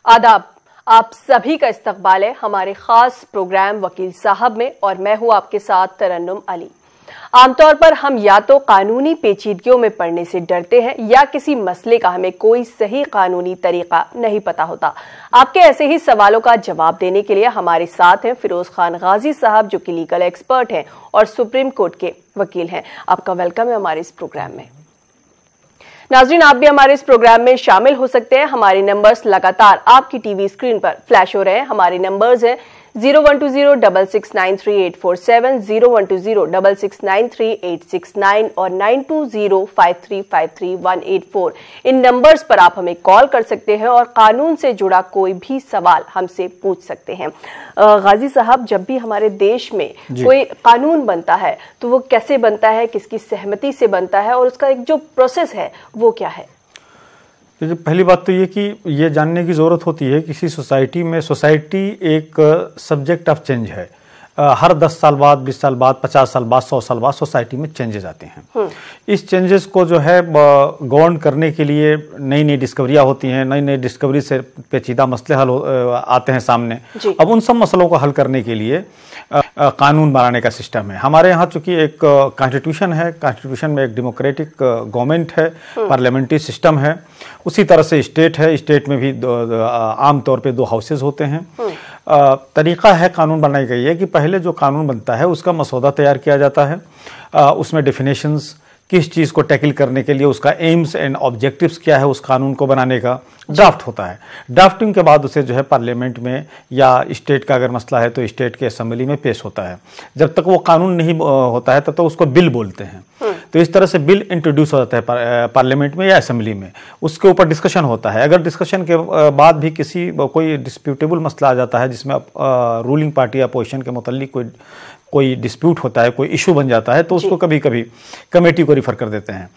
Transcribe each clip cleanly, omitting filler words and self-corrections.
आदाब, आप सभी का इस्तकबाल है हमारे खास प्रोग्राम वकील साहब में और मैं हूं आपके साथ तरन्नुम अली। आमतौर पर हम या तो कानूनी पेचीदगियों में पड़ने से डरते हैं या किसी मसले का हमें कोई सही कानूनी तरीका नहीं पता होता। आपके ऐसे ही सवालों का जवाब देने के लिए हमारे साथ हैं फिरोज खान गाजी साहब, जो कि लीगल एक्सपर्ट हैं और सुप्रीम कोर्ट के वकील हैं। आपका वेलकम है हमारे इस प्रोग्राम में। नाजरीन, आप भी हमारे इस प्रोग्राम में शामिल हो सकते हैं। हमारे नंबर्स लगातार आपकी टीवी स्क्रीन पर फ्लैश हो रहे हैं। हमारे नंबर्स हैं 012066938470, 012066938669 और 9205353184। इन नंबर्स पर आप हमें कॉल कर सकते हैं और कानून से जुड़ा कोई भी सवाल हमसे पूछ सकते हैं। गाजी साहब, जब भी हमारे देश में कोई कानून बनता है तो वो कैसे बनता है, किसकी सहमति से बनता है और उसका एक जो प्रोसेस है वो क्या है? देखिए, पहली बात तो ये कि ये जानने की ज़रूरत होती है किसी सोसाइटी में सोसाइटी एक सब्जेक्ट ऑफ चेंज है। हर 10 साल बाद, 20 साल बाद, 50 साल बाद, 100 साल बाद सोसाइटी में चेंजेस आते हैं। इस चेंजेस को जो है गवर्न करने के लिए नई नई डिस्कवरियाँ होती हैं। नई नई डिस्कवरी से पेचीदा मसले आते हैं सामने। अब उन सब मसलों को हल करने के लिए कानून बनाने का सिस्टम है। हमारे यहाँ चूंकि एक कॉन्स्टिट्यूशन है, कॉन्स्टिट्यूशन में एक डेमोक्रेटिक गवर्नमेंट है, पार्लियामेंट्री सिस्टम है। उसी तरह से स्टेट है, स्टेट में भी आम तौर पे 2 हाउसेज होते हैं। तरीका है कानून बनाने का ये कि पहले जो कानून बनता है उसका मसौदा तैयार किया जाता है। उसमें डेफिनेशंस, किस चीज़ को टैकल करने के लिए उसका एम्स एंड ऑब्जेक्टिव्स क्या है, उस कानून को बनाने का ड्राफ्ट होता है। ड्राफ्टिंग के बाद उसे जो है पार्लियामेंट में या स्टेट का अगर मसला है तो स्टेट के असेंबली में पेश होता है। जब तक वो कानून नहीं होता है तब तक उसको बिल बोलते हैं। तो इस तरह से बिल इंट्रोड्यूस हो जाता है पार्लियामेंट में या असेंबली में। उसके ऊपर डिस्कशन होता है। अगर डिस्कशन के बाद भी कोई डिस्प्यूटेबल मसला आ जाता है जिसमें रूलिंग पार्टी या अपोजिशन के मुताल्लिक कोई डिस्प्यूट होता है, कोई इशू बन जाता है, तो उसको कभी कभी कमेटी को रिफर कर देते हैं।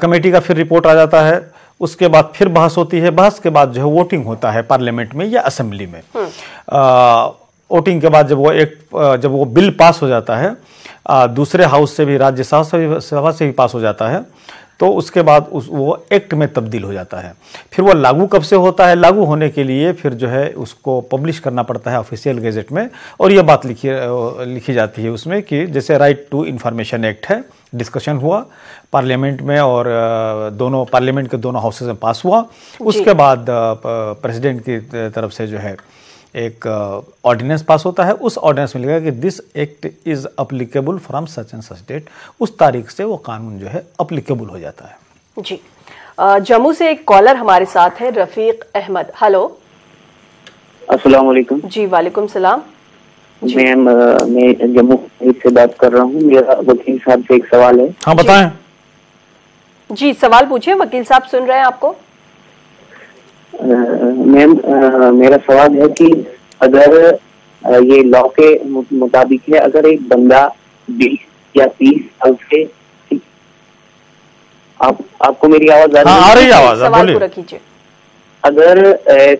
कमेटी का फिर रिपोर्ट आ जाता है। उसके बाद फिर बहस होती है। बहस के बाद जो है वोटिंग होता है पार्लियामेंट में या असेंबली में। वोटिंग के बाद जब वो बिल पास हो जाता है, दूसरे हाउस से भी, राज्यसभा से भी पास हो जाता है, तो उसके बाद वो एक्ट में तब्दील हो जाता है। फिर वो लागू कब से होता है? लागू होने के लिए फिर जो है उसको पब्लिश करना पड़ता है ऑफिशियल गेजेट में। और ये बात लिखी जाती है उसमें कि जैसे राइट टू इंफॉर्मेशन एक्ट है, डिस्कशन हुआ पार्लियामेंट में और पार्लियामेंट के दोनों हाउसेज में पास हुआ। उसके बाद प्रेसिडेंट की तरफ से जो है एक ऑर्डिनेंस पास होता है। उस ऑर्डिनेंस में लिखा कि this act is applicable from such and such date. उस तारीख से वो कानून जो है अप्लीकेबल हो जाता है। जी, जम्मू से एक कॉलर हमारे साथ है, रफीक अहमद। हेलो, अस्सलाम वालेकुम। जी वालेकुम सलाम। मैं जम्मू से बात कर रहा हूँ। मेरा वकील साहब से एक सवाल है। हाँ, बताएं। जी, सवाल पूछिए, वकील साहब सुन रहे हैं आपको। मैम, मेरा सवाल है कि अगर ये लॉ के मुताबिक है, अगर एक बंदा 20 या 30 साल से, आपको मेरी आवाज आ रही है? आवाज सवाल पूरा कीजिए। अगर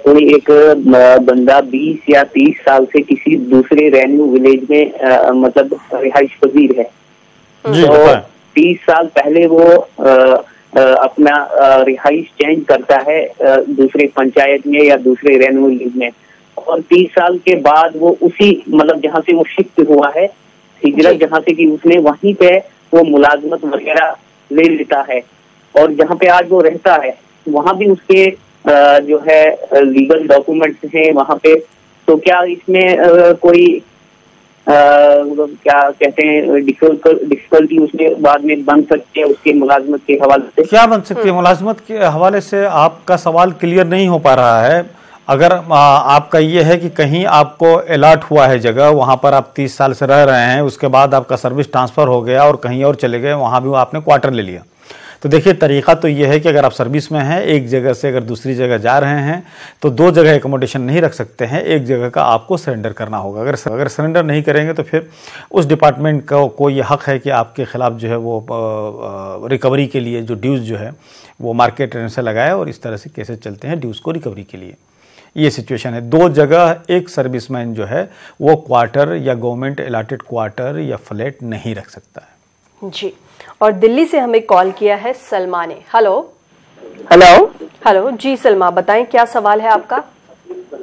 कोई एक बंदा 20 या 30 साल से किसी दूसरे रेवेन्यू विलेज में मतलब रिहाइश पजीर है, तो 30 साल पहले वो अपना रिहाइश चेंज करता है दूसरे पंचायत में या दूसरे रेवेन्यू विलेज में, और 30 साल के बाद वो उसी मतलब जहाँ से वो शिफ्ट हुआ है, हिजरत जहाँ से की उसने, वहीं पे वो मुलाजमत वगैरह ले लेता है और जहाँ पे आज वो रहता है वहाँ भी उसके जो है लीगल डॉक्यूमेंट्स हैं वहाँ पे। तो क्या इसमें कोई क्या कहते हैं डिफिकल्टी उसमें बाद में बन सकती है उसके मुलाजमत के हवाले से? क्या बन सकती है मुलाजमत के हवाले से? आपका सवाल क्लियर नहीं हो पा रहा है। अगर आपका ये है कि कहीं आपको अलॉट हुआ है जगह, वहाँ पर आप 30 साल से रह रहे हैं, उसके बाद आपका सर्विस ट्रांसफ़र हो गया और कहीं और चले गए, वहाँ भी आपने क्वार्टर ले लिया, तो देखिए तरीका तो ये है कि अगर आप सर्विस में हैं, एक जगह से अगर दूसरी जगह जा रहे हैं, तो 2 जगह एकोमोडेशन नहीं रख सकते हैं, एक जगह का आपको सरेंडर करना होगा। अगर सरेंडर नहीं करेंगे तो फिर उस डिपार्टमेंट को ये हक है कि आपके खिलाफ जो है वो रिकवरी के लिए जो ड्यूज़ जो है वो मार्केट रेट से लगाए, और इस तरह से केसेस चलते हैं ड्यूज़ को रिकवरी के लिए। ये सिचुएशन है। 2 जगह एक सर्विसमैन जो है वो क्वार्टर या गवर्नमेंट अलॉटेड क्वार्टर या फ्लैट नहीं रख सकता है। जी, और दिल्ली से हमें कॉल किया है सलमा ने। हेलो हेलो हेलो जी सलमा, बताएं क्या सवाल है आपका?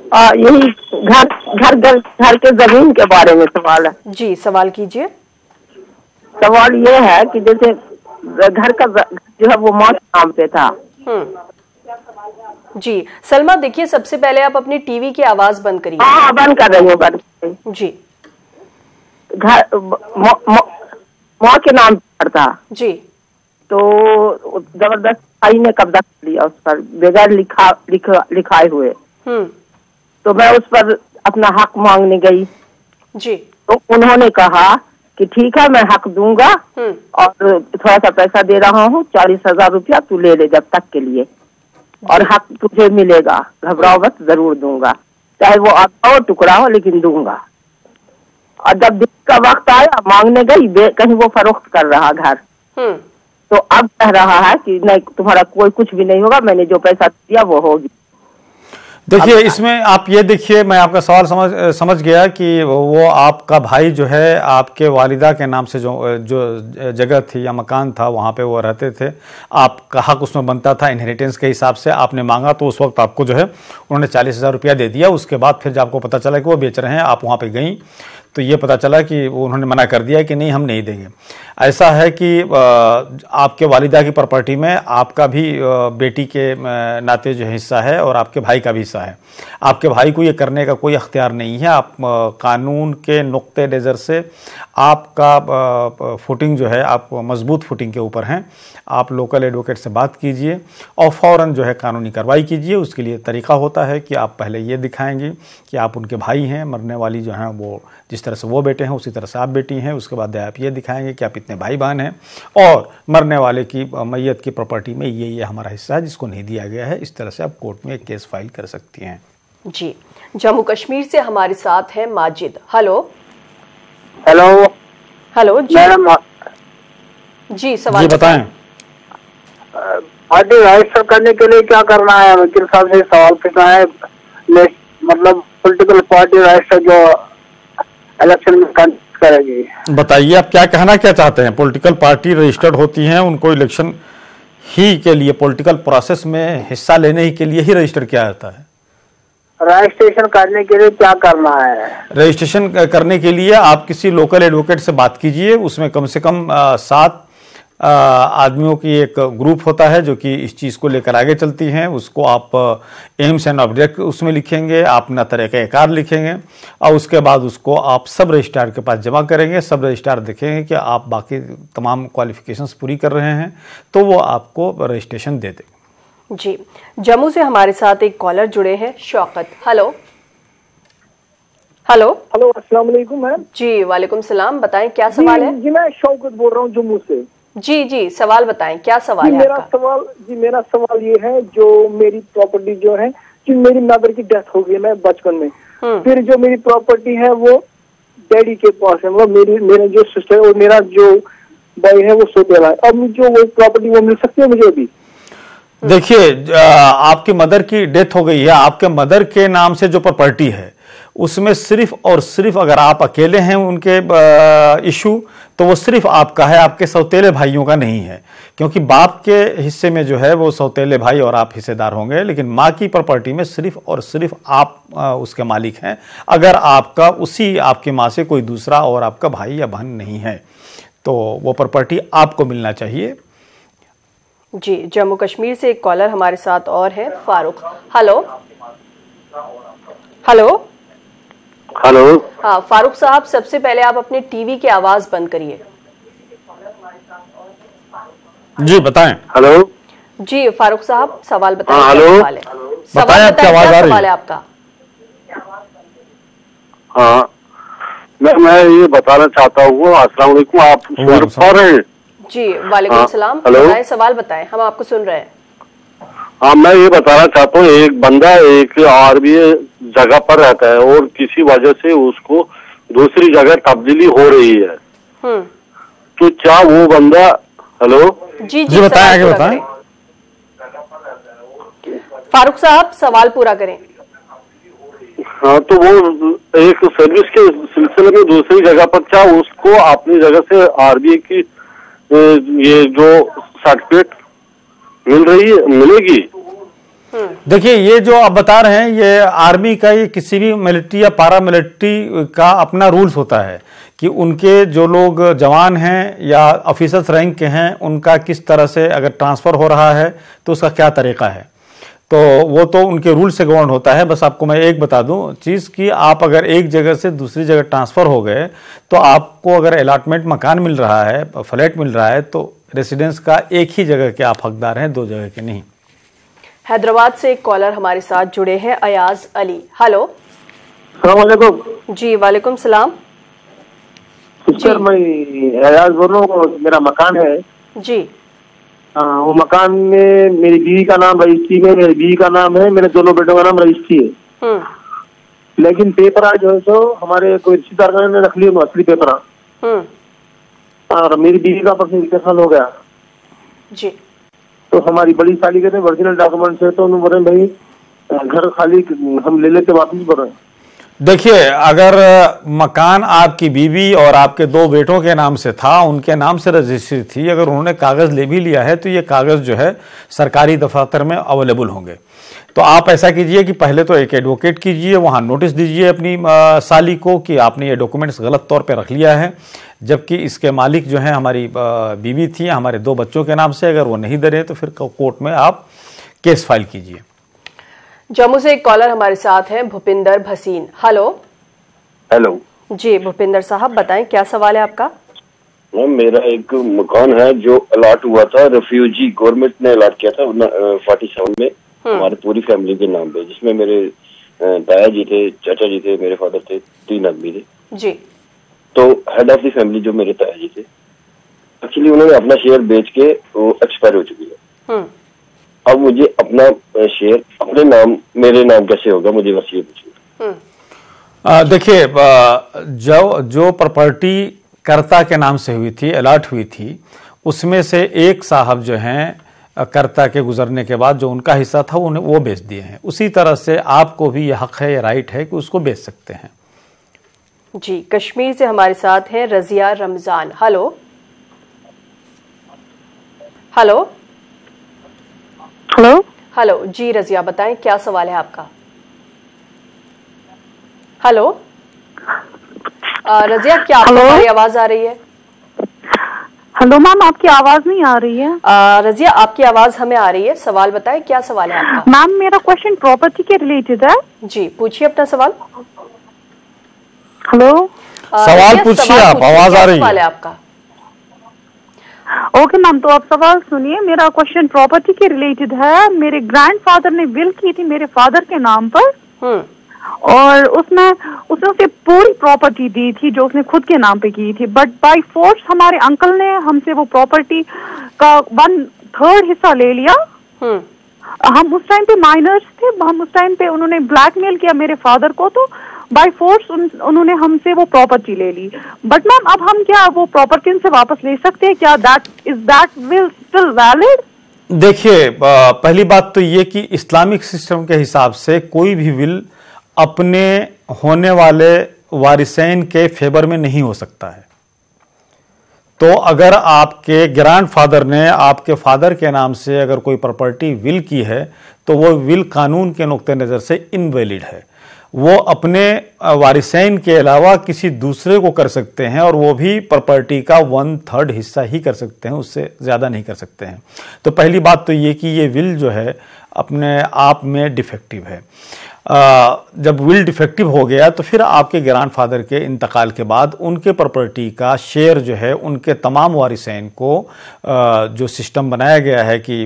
यही घर के जमीन के बारे में सवाल है। जी सवाल कीजिए। सवाल ये है कि जैसे घर का जो है वो माँ के नाम पे था। जी सलमा, देखिए सबसे पहले आप अपनी टीवी की आवाज बंद करिए। हाँ बंद कर रही हूँ, बंद कर रही। जी। घर माँ के नाम पर था जी। तो जबरदस्त भाई ने कब्जा कर लिया उस पर बगैर लिखाए हुए। तो मैं उस पर अपना हक मांगने गई जी। तो उन्होंने कहा कि ठीक है मैं हक दूंगा और थोड़ा सा पैसा दे रहा हूँ, 40,000 रुपया तू ले ले जब तक के लिए, और हक तुझे मिलेगा, घबराओ मत, जरूर दूंगा, चाहे वो आधा हो टुकड़ा हो लेकिन दूंगा। और जब दिन का वक्त आया मांगने गई, कहीं वो फरोख्त कर रहा घर, तो अब कह रहा है कि नहीं तुम्हारा कोई कुछ भी नहीं होगा, मैंने जो पैसा दिया वो होगी। देखिए इसमें आप ये देखिए, मैं आपका सवाल समझ गया कि वो आपका भाई जो है आपके वालिदा के नाम से जो जगह थी या मकान था वहाँ पे वो रहते थे, आपका हक उसमें बनता था इनहेरिटेंस के हिसाब से, आपने मांगा तो उस वक्त आपको जो है उन्होंने 40,000 रुपया दे दिया। उसके बाद फिर जब आपको पता चला कि वो बेच रहे हैं, आप वहाँ पे गई तो ये पता चला कि उन्होंने मना कर दिया कि नहीं हम नहीं देंगे। ऐसा है कि आपके वालिदा की प्रॉपर्टी में आपका भी बेटी के नाते जो हिस्सा है और आपके भाई का भी हिस्सा है। आपके भाई को ये करने का कोई अख्तियार नहीं है। आप कानून के नुक्ते नज़र से आपका फुटिंग जो है आप मजबूत फुटिंग के ऊपर हैं। आप लोकल एडवोकेट से बात कीजिए और फ़ौरन जो है कानूनी कार्रवाई कीजिए। उसके लिए तरीका होता है कि आप पहले ये दिखाएंगे कि आप उनके भाई हैं, मरने वाली जो हैं वो जिस तरह से वो बेटे हैं उसी तरह से आप बेटी हैं। उसके बाद आप ये दिखाएंगे कि आप इतने भाई बहन हैं और मरने वाले की मैयत की प्रॉपर्टी में ये हमारा हिस्सा है जिसको नहीं दिया गया है। इस तरह से आप कोर्ट में एक केस फाइल कर सकती हैं। जी। जम्मू कश्मीर से हमारे साथ है माजिद। हेलो हेलो हेलो जी जी सवाल जी बताएं। पार्टी रजिस्टर करने के लिए क्या करना है? वकील साहब से सवाल पूछना है, मतलब पॉलिटिकल पार्टी रजिस्टर जो इलेक्शन में कंडक्ट करेगी। बताइए आप क्या कहना क्या चाहते हैं? पॉलिटिकल पार्टी रजिस्टर्ड होती हैं, उनको इलेक्शन ही के लिए पॉलिटिकल प्रोसेस में हिस्सा लेने ही के लिए ही रजिस्टर किया जाता है। रजिस्ट्रेशन करने के लिए क्या करना है? रजिस्ट्रेशन करने के लिए आप किसी लोकल एडवोकेट से बात कीजिए। उसमें कम से कम 7 आदमियों की एक ग्रुप होता है जो कि इस चीज़ को लेकर आगे चलती हैं। उसको आप एम्स एंड ऑब्जेक्ट उसमें लिखेंगे, आप अपना तरीक़ाकार लिखेंगे और उसके बाद उसको आप सब रजिस्ट्रार के पास जमा करेंगे। सब रजिस्ट्रार देखेंगे कि आप बाकी तमाम क्वालिफिकेशंस पूरी कर रहे हैं तो वो आपको रजिस्ट्रेशन दे देंगे। जी। जम्मू से हमारे साथ एक कॉलर जुड़े हैं, शौकत। हेलो हेलो हेलो अस्सलाम वालेकुम मैम। जी वालेकुम सलाम, बताएं क्या सवाल है? जी मैं शौकत बोल रहा हूँ जम्मू से। जी जी सवाल बताएं, क्या सवाल है आपका? मेरा सवाल ये है, जो मेरी प्रॉपर्टी जो है कि मेरी मदर की डेथ हो गई, मैं बचपन में, फिर जो मेरी प्रॉपर्टी है वो डैडी के पास है, वो मेरे जो सिस्टर और मेरा जो भाई है वो सोतेला है। अब जो वो प्रॉपर्टी वो मिल सकती है मुझे अभी? देखिए आपकी मदर की डेथ हो गई है, आपके मदर के नाम से जो प्रॉपर्टी है उसमें सिर्फ और सिर्फ अगर आप अकेले हैं उनके इशू तो वो सिर्फ आपका है, आपके सौतेले भाइयों का नहीं है, क्योंकि बाप के हिस्से में जो है वो सौतेले भाई और आप हिस्सेदार होंगे, लेकिन माँ की प्रॉपर्टी में सिर्फ और सिर्फ आप उसके मालिक हैं। अगर आपका आपकी माँ से कोई दूसरा और आपका भाई या बहन नहीं है तो वो प्रॉपर्टी आपको मिलना चाहिए। जी। जम्मू कश्मीर से एक कॉलर हमारे साथ और है, फारूक। Hello hello hello. हाँ फारूक साहब, सबसे पहले आप अपने टीवी की आवाज बंद करिए। जी बताएं। हेलो जी फारूक साहब सवाल बताएं। हाँ, क्या सवाल है? बताएं आपकी आवाज आ रही है। सवाल है आपका? हाँ मैं ये बताना चाहता हूँ। अस्सलाम वालेकुम, आप सुन रहे हैं? जी वालेकुम सलाम, बताएं सवाल बताएं, हम आपको सुन रहे हैं। हाँ मैं ये बताना चाहता हूँ, एक बंदा एक आरबीए जगह पर रहता है और किसी वजह से उसको दूसरी जगह तब्दीली हो रही है, तो क्या वो बंदा हेलो जी बताएं, आगे बताएं। फारूक साहब सवाल पूरा करें। हाँ तो वो एक सर्विस के सिलसिले में दूसरी जगह पर क्या उसको अपनी जगह से आरबीए की ये जो सर्टिफिकेट मिलेगी? देखिए, ये जो आप बता रहे हैं, ये आर्मी का, ये किसी भी मिलिट्री या पारा मिलिट्री का अपना रूल्स होता है कि उनके जो लोग जवान हैं या ऑफिसर्स रैंक के हैं, उनका किस तरह से अगर ट्रांसफ़र हो रहा है तो उसका क्या तरीका है। तो वो तो उनके रूल से गवर्न होता है। बस आपको मैं एक बता दूं चीज़ कि आप अगर एक जगह से दूसरी जगह ट्रांसफ़र हो गए तो आपको अगर अलॉटमेंट मकान मिल रहा है, फ्लैट मिल रहा है, तो रेसिडेंस का एक ही जगह के आप हकदार हैं, 2 जगह के नहीं। हैदराबाद से एक कॉलर हमारे साथ जुड़े हैं, अयाज अली। हेलो। अस्सलाम वालेकुम। जी वालेकुम सलाम। सर, मैं अयाज बोल रहा हूँ, मेरा मकान है जी। वो मकान में मेरी बीवी का नाम रजिस्ट्री में, मेरी बीवी का नाम है, मेरे दोनों बेटों का नाम रजिस्ट्री है। लेकिन पेपर आज जो है सो हमारे कोई रिश्तेदार ने रख लिया असली पेपर। और मेरी बीवी का परसों 1 साल हो गया जी। तो हमारी बड़ी साली के ओरिजिनल डॉक्यूमेंट है, तो उन्होंने बोले भाई घर खाली हम ले लेते वापस बोल रहे हैं। देखिए, अगर मकान आपकी बीवी और आपके 2 बेटों के नाम से था, उनके नाम से रजिस्ट्री थी, अगर उन्होंने कागज़ ले भी लिया है तो ये कागज़ जो है सरकारी दफ्तर में अवेलेबल होंगे। तो आप ऐसा कीजिए कि पहले तो एक एडवोकेट कीजिए, वहाँ नोटिस दीजिए अपनी साली को कि आपने ये डॉक्यूमेंट्स गलत तौर पे रख लिया है, जबकि इसके मालिक जो है हमारी बीवी थी, हमारे 2 बच्चों के नाम से। अगर वो नहीं दे रहे तो फिर कोर्ट में आप केस फाइल कीजिए। जम्मू से एक कॉलर हमारे साथ हैं, भूपिंदर भसीन। हेलो। हेलो जी भूपिंदर साहब, बताएं क्या सवाल है आपका। मैम, मेरा एक मकान है जो अलॉट हुआ था, रेफ्यूजी गवर्नमेंट ने अलॉट किया था 47 में हमारी पूरी फैमिली के नाम पे, जिसमें मेरे ताया जी थे, चाचा जी थे, मेरे फादर थे, 3 आदमी थे जी। तो हेड ऑफ द फैमिली जो मेरे ताया जी थे, एक्चुअली उन्होंने अपना शेयर बेच के वो एक्सपायर हो चुकी है। अब मुझे अपना शेयर अपने नाम, मेरे नाम कैसे होगा, मुझे बस ये पूछिए। देखिए, जो प्रॉपर्टी कर्ता के नाम से हुई थी, अलॉट हुई थी, उसमें से एक साहब जो हैं कर्ता के गुजरने के बाद जो उनका हिस्सा था उन्हें वो बेच दिए हैं। उसी तरह से आपको भी यह हक है, यह राइट है कि उसको बेच सकते हैं। जी। कश्मीर से हमारे साथ हैं Raziya Ramzan. Hello. Hello. Hello. Hello जी रजिया, बताएं क्या सवाल है आपका। हेलो रजिया, क्या आपको हमारी आवाज आ रही है। हेलो मैम, आपकी आवाज नहीं आ रही है। रजिया, आपकी आवाज हमें आ रही है। सवाल बताएं, क्या सवाल है आपका। मैम, मेरा क्वेश्चन प्रॉपर्टी के रिलेटेड है। जी, पूछिए अपना सवाल। हेलो। सवाल पूछिए, आप आवाज आ रही है। सवाल है आपका। ओके मैम, तो आप सवाल सुनिए। मेरा क्वेश्चन प्रॉपर्टी के रिलेटेड है। मेरे ग्रैंडफादर ने विल की थी मेरे फादर के नाम पर, और उसने उसे पूरी प्रॉपर्टी दी थी जो उसने खुद के नाम पे की थी। बट बाय फोर्स हमारे अंकल ने हमसे वो प्रॉपर्टी का 1/3 हिस्सा ले लिया। हम उस टाइम पे माइनर्स थे, हम उस टाइम पे उन्होंने ब्लैकमेल किया मेरे फादर को, तो बाय फोर्स उन्होंने हमसे वो प्रॉपर्टी ले ली। बट मैम, अब हम क्या वो प्रॉपर्टी उनसे वापस ले सकते हैं क्या? That will still valid? देखिए, पहली बात तो ये कि इस्लामिक सिस्टम के हिसाब से कोई भी विल अपने होने वाले वारिसैन के फेवर में नहीं हो सकता है। तो अगर आपके ग्रैंडफादर ने आपके फादर के नाम से अगर कोई प्रॉपर्टी विल की है तो वो विल कानून के नुक्ते नज़र से इनवैलिड है। वो अपने वारिसैन के अलावा किसी दूसरे को कर सकते हैं, और वो भी प्रॉपर्टी का 1/3 हिस्सा ही कर सकते हैं, उससे ज़्यादा नहीं कर सकते हैं। तो पहली बात तो ये कि ये विल जो है अपने आप में डिफेक्टिव है। जब विल डिफेक्टिव हो गया तो फिर आपके ग्रैंडफादर के इंतकाल के बाद उनके प्रॉपर्टी का शेयर जो है उनके तमाम वारिसैन को, जो सिस्टम बनाया गया है कि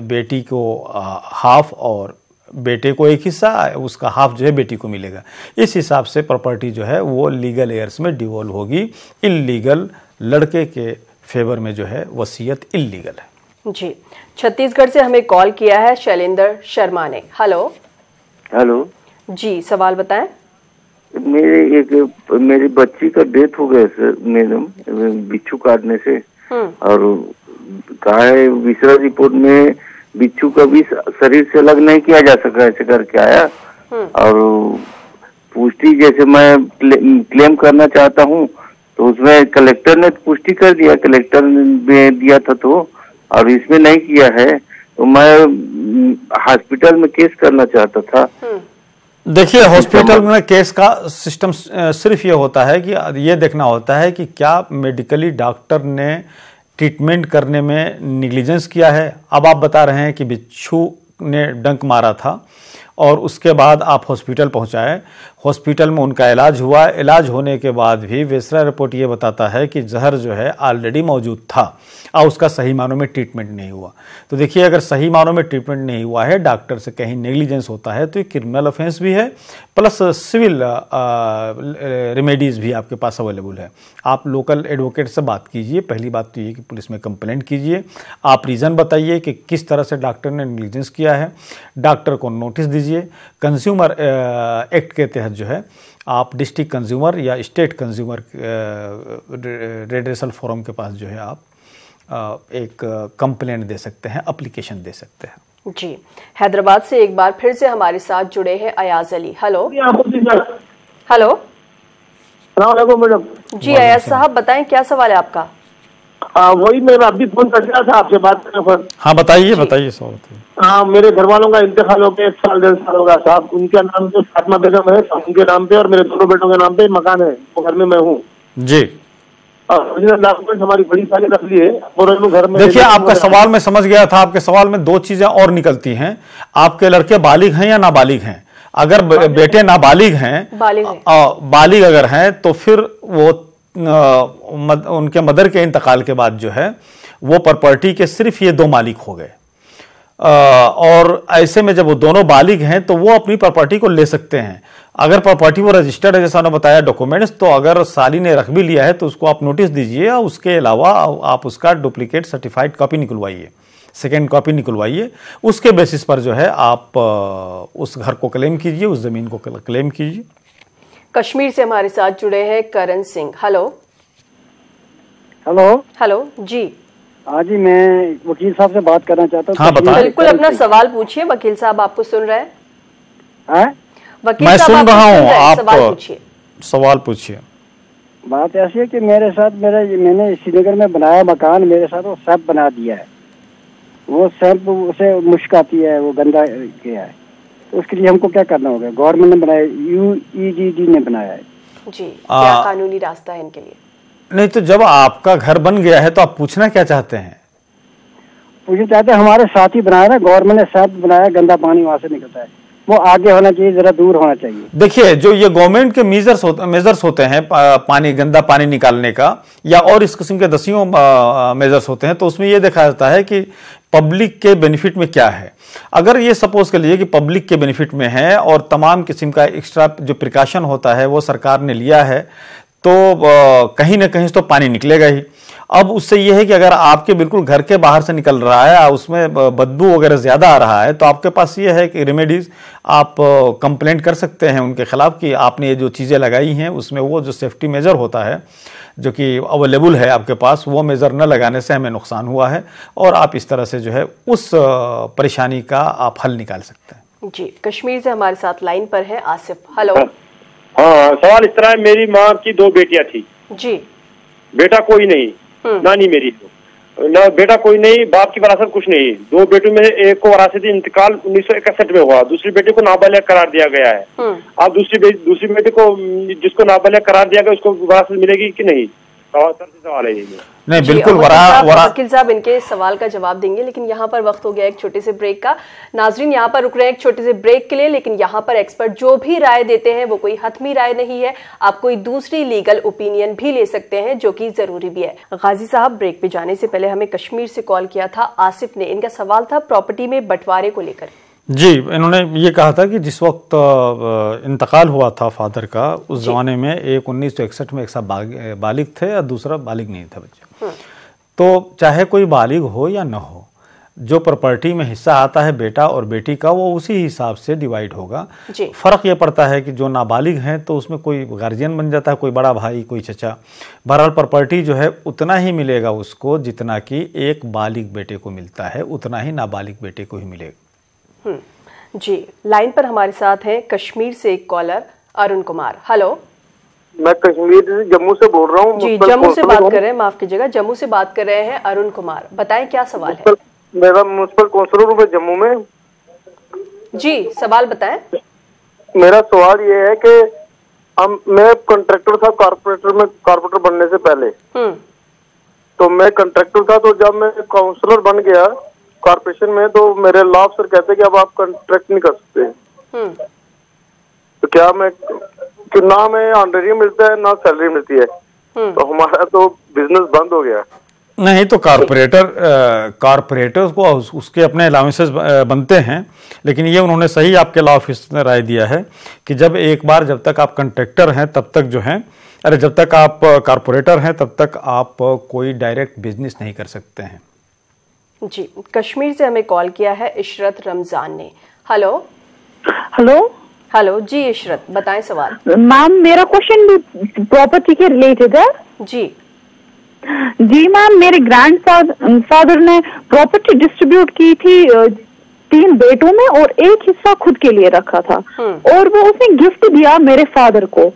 बेटी को हाफ और बेटे को एक हिस्सा, उसका हाफ जो है बेटी को मिलेगा, इस हिसाब से प्रॉपर्टी जो है वो लीगल एयर्स में डिवॉल्व होगी। इल्लीगल लड़के के फेवर में जो है वसीयत इल्लीगल है। जी। छत्तीसगढ़ से हमें कॉल किया है शैलेंद्र शर्मा ने। हेलो। हेलो जी, सवाल बताएं। मेरी बच्ची का डेथ हो गया सर मैडम, बिच्छू काटने से, और कहा है विसरा रिपोर्ट में बिच्छू का भी शरीर से अलग नहीं किया जा सका, ऐसे करके आया। और पुष्टि जैसे मैं क्लेम करना चाहता हूँ तो उसमें कलेक्टर ने पुष्टि कर दिया, कलेक्टर ने दिया था तो, और इसमें नहीं किया है। तो मैं हॉस्पिटल में केस करना चाहता था। देखिए, हॉस्पिटल में केस का सिस्टम सिर्फ ये होता है कि ये देखना होता है कि क्या मेडिकली डॉक्टर ने ट्रीटमेंट करने में निग्लिजेंस किया है। अब आप बता रहे हैं कि बिच्छू ने डंक मारा था और उसके बाद आप हॉस्पिटल पहुंचाए, हॉस्पिटल में उनका इलाज हुआ, इलाज होने के बाद भी वेसरा रिपोर्ट ये बताता है कि जहर जो है ऑलरेडी मौजूद था और उसका सही मानों में ट्रीटमेंट नहीं हुआ। तो देखिए, अगर सही मानों में ट्रीटमेंट नहीं हुआ है, डॉक्टर से कहीं नेग्लिजेंस होता है, तो ये क्रिमिनल ऑफेंस भी है, प्लस सिविल रेमेडीज भी आपके पास अवेलेबल है। आप लोकल एडवोकेट से बात कीजिए। पहली बात तो ये कि पुलिस में कंप्लेंट कीजिए, आप रीज़न बताइए कि किस तरह से डॉक्टर ने नेग्लिजेंस किया है, डॉक्टर को नोटिस दीजिए। कंज्यूमर एक्ट के तहत जो है आप डिस्ट्रिक्ट कंज्यूमर या स्टेट कंज्यूमर रेड्रेसल फोरम के पास जो है आप एक कंप्लेंट दे सकते हैं, एप्लीकेशन दे सकते हैं। जी, हैदराबाद से एक बार फिर से हमारे साथ जुड़े हैं Ayaz Ali. Hello hello madam. जी अयाज साहब, बताएं क्या सवाल है आपका? वही मैं अभी फोन कर रहा था आपसे बात करने पर। हाँ बताइए बताइए सवाल। हाँ, मेरे घर वालों का इंतकाल हो गया 1 साल 1.5 साल होगा साहब। उनके नाम पे फातिमा बेगम है, उनके नाम पे, और मेरे दोनों बेटों के नाम पे मकान है, वो घर में मैं हूँ जी। डॉक्यूमेंट हमारी बड़ी सारी रख ली है और घर में। देखिए, आपका सवाल मैं समझ गया था। आपके सवाल में 2 चीजें और निकलती हैं। आपके लड़के बालिग हैं या नाबालिग हैं? अगर बेटे नाबालिग हैं, बालिग अगर हैं, तो फिर वो उनके मदर के इंतकाल के बाद जो है वो प्रॉपर्टी के सिर्फ ये 2 मालिक हो गए। और ऐसे में जब वो दोनों बालिग हैं तो वो अपनी प्रॉपर्टी को ले सकते हैं। अगर प्रॉपर्टी वो रजिस्टर्ड है, जैसा उन्होंने बताया डॉक्यूमेंट्स, तो अगर साली ने रख भी लिया है तो उसको आप नोटिस दीजिए। उसके अलावा आप उसका डुप्लीकेट सर्टिफाइड कॉपी निकलवाइए, सेकेंड कॉपी निकलवाइए। उसके बेसिस पर जो है आप उस घर को क्लेम कीजिए, उस जमीन को क्लेम कीजिए। कश्मीर से हमारे साथ जुड़े हैं Karan Singh. Hello hello hello जी। हाँ जी, मैं वकील साहब से बात करना चाहता हूँ। हाँ बताएं। बिल्कुल, अपना सवाल पूछिए, वकील साहब आपको सुन रहे हैं। वकील मैं सुन रहा हूँ, आप सवाल पूछिए। बात ऐसी है कि मेरे साथ मैंने श्रीनगर में बनाया मकान, मेरे साथ वो सैंप बना दिया है। वो सैंप उसे मुश्क आती है, वो गंदा किया है, तो उसके लिए हमको क्या करना होगा? गवर्नमेंट ने बनाया, UEGD ने बनाया है जी। क्या कानूनी रास्ता है इनके लिए? नहीं, तो जब आपका घर बन गया है तो आप पूछना क्या चाहते हैं? पूछना चाहते हैं, हमारे साथ ही बनाया ना, गवर्नमेंट ने सैंप बनाया, गंदा पानी वहां से निकलता है, वो आगे होना चाहिए, जरा दूर होना चाहिए। देखिए, जो ये गवर्नमेंट के मेजर्स होते हैं पानी, गंदा पानी निकालने का, या और इस किस्म के 10 मेजर्स होते हैं, तो उसमें ये देखा जाता है कि पब्लिक के बेनिफिट में क्या है। अगर ये सपोज कर लीजिए कि पब्लिक के बेनिफिट में है और तमाम किस्म का एक्स्ट्रा जो प्रिकॉशन होता है वो सरकार ने लिया है, तो कहीं ना कहीं तो पानी निकलेगा ही। अब उससे यह है कि अगर आपके बिल्कुल घर के बाहर से निकल रहा है, उसमें बदबू वगैरह ज्यादा आ रहा है, तो आपके पास ये है कि रेमेडीज आप कंप्लेंट कर सकते हैं उनके खिलाफ कि आपने ये जो चीजें लगाई हैं उसमें वो जो सेफ्टी मेजर होता है जो कि अवेलेबल है आपके पास, वो मेजर न लगाने से हमें नुकसान हुआ है, और आप इस तरह से जो है उस परेशानी का आप हल निकाल सकते हैं। जी, कश्मीर से हमारे साथ लाइन पर है आसिफ। हेलो। हाँ, सवाल इस तरह है, मेरी माँ की 2 बेटियां थी जी। बेटा कोई नहीं, नानी मेरी ना, बेटा कोई नहीं, बाप की वरासत कुछ नहीं। 2 बेटों में एक को वरासती इंतकाल 1961 में हुआ, दूसरी बेटी को नाबालिग करार दिया गया है। अब दूसरी बेटी को जिसको नाबालिग करार दिया गया उसको वरासत मिलेगी कि नहीं? सवाल है ये। नहीं, बिल्कुल। वकील साहब इनके सवाल का जवाब देंगे, लेकिन यहाँ पर वक्त हो गया एक छोटे से ब्रेक का। नाजरीन, यहाँ पर रुक रहे हैं एक छोटे से ब्रेक के लिए, लेकिन यहाँ पर एक्सपर्ट जो भी राय देते हैं वो कोई हतमी राय नहीं है। आप कोई दूसरी लीगल ओपिनियन भी ले सकते हैं, जो कि जरूरी भी है। गाजी साहब, ब्रेक पे जाने से पहले हमें कश्मीर से कॉल किया था आसिफ ने। इनका सवाल था प्रॉपर्टी में बंटवारे को लेकर। जी, इन्होंने ये कहा था कि जिस वक्त इंतकाल हुआ था फादर का, उस जमाने में एक 1961 में एक साथ बालिग थे और दूसरा बालिग नहीं था बच्चे। तो चाहे कोई बालिग हो या न हो, जो प्रॉपर्टी में हिस्सा आता है बेटा और बेटी का, वो उसी हिसाब से डिवाइड होगा। फर्क ये पड़ता है कि जो नाबालिग हैं तो उसमें कोई गार्जियन बन जाता है, कोई बड़ा भाई, कोई चचा। बहरहाल प्रॉपर्टी जो है उतना ही मिलेगा उसको जितना कि एक बालिग बेटे को मिलता है, उतना ही नाबालिग बेटे को ही मिलेगा। जी, लाइन पर हमारे साथ हैं कश्मीर से एक कॉलर अरुण कुमार। हेलो। मैं कश्मीर से, जम्मू से बोल रहा हूँ। जी, जम्मू से बात कर रहे हैं, माफ कीजिएगा, जम्मू से बात कर रहे हैं अरुण कुमार। बताएं क्या सवाल है? मेरा म्युनिसिपल काउंसिलर हूँ मैं जम्मू में। जी, सवाल बताएं। मेरा सवाल ये है कि मैं कॉन्ट्रैक्टर था कारपोरेटर बनने से पहले। तो मैं कॉन्ट्रैक्टर था, तो जब मैं काउंसलर बन गया कॉर्पोरेशन में, तो मेरे लॉ अफसर कहते कि अब आप कॉन्ट्रैक्ट नहीं कर सकते। तो क्या मैं कि ना मैं ऑनरेरियम मिलता है ना सैलरी मिलती है, तो हमारा तो बिजनेस बंद हो गया। नहीं, तो कारपोरेटर को उसके अपने अलाउंसेस बनते हैं, लेकिन ये उन्होंने सही आपके लॉ ऑफिस ने राय दिया है कि जब तक आप कॉन्ट्रैक्टर हैं तब तक जो है, जब तक आप कारपोरेटर हैं तब तक आप कोई डायरेक्ट बिजनेस नहीं कर सकते हैं। जी, कश्मीर से हमें कॉल किया है इशरत रमजान ने। हेलो हेलो हेलो जी इशरत, बताएं सवाल। मैम, मेरा क्वेश्चन भी प्रॉपर्टी के रिलेटेड है। जी जी मैम, मेरे ग्रैंडफादर ने प्रॉपर्टी डिस्ट्रीब्यूट की थी 3 बेटों में और एक हिस्सा खुद के लिए रखा था, और वो उसने गिफ्ट दिया मेरे फादर को।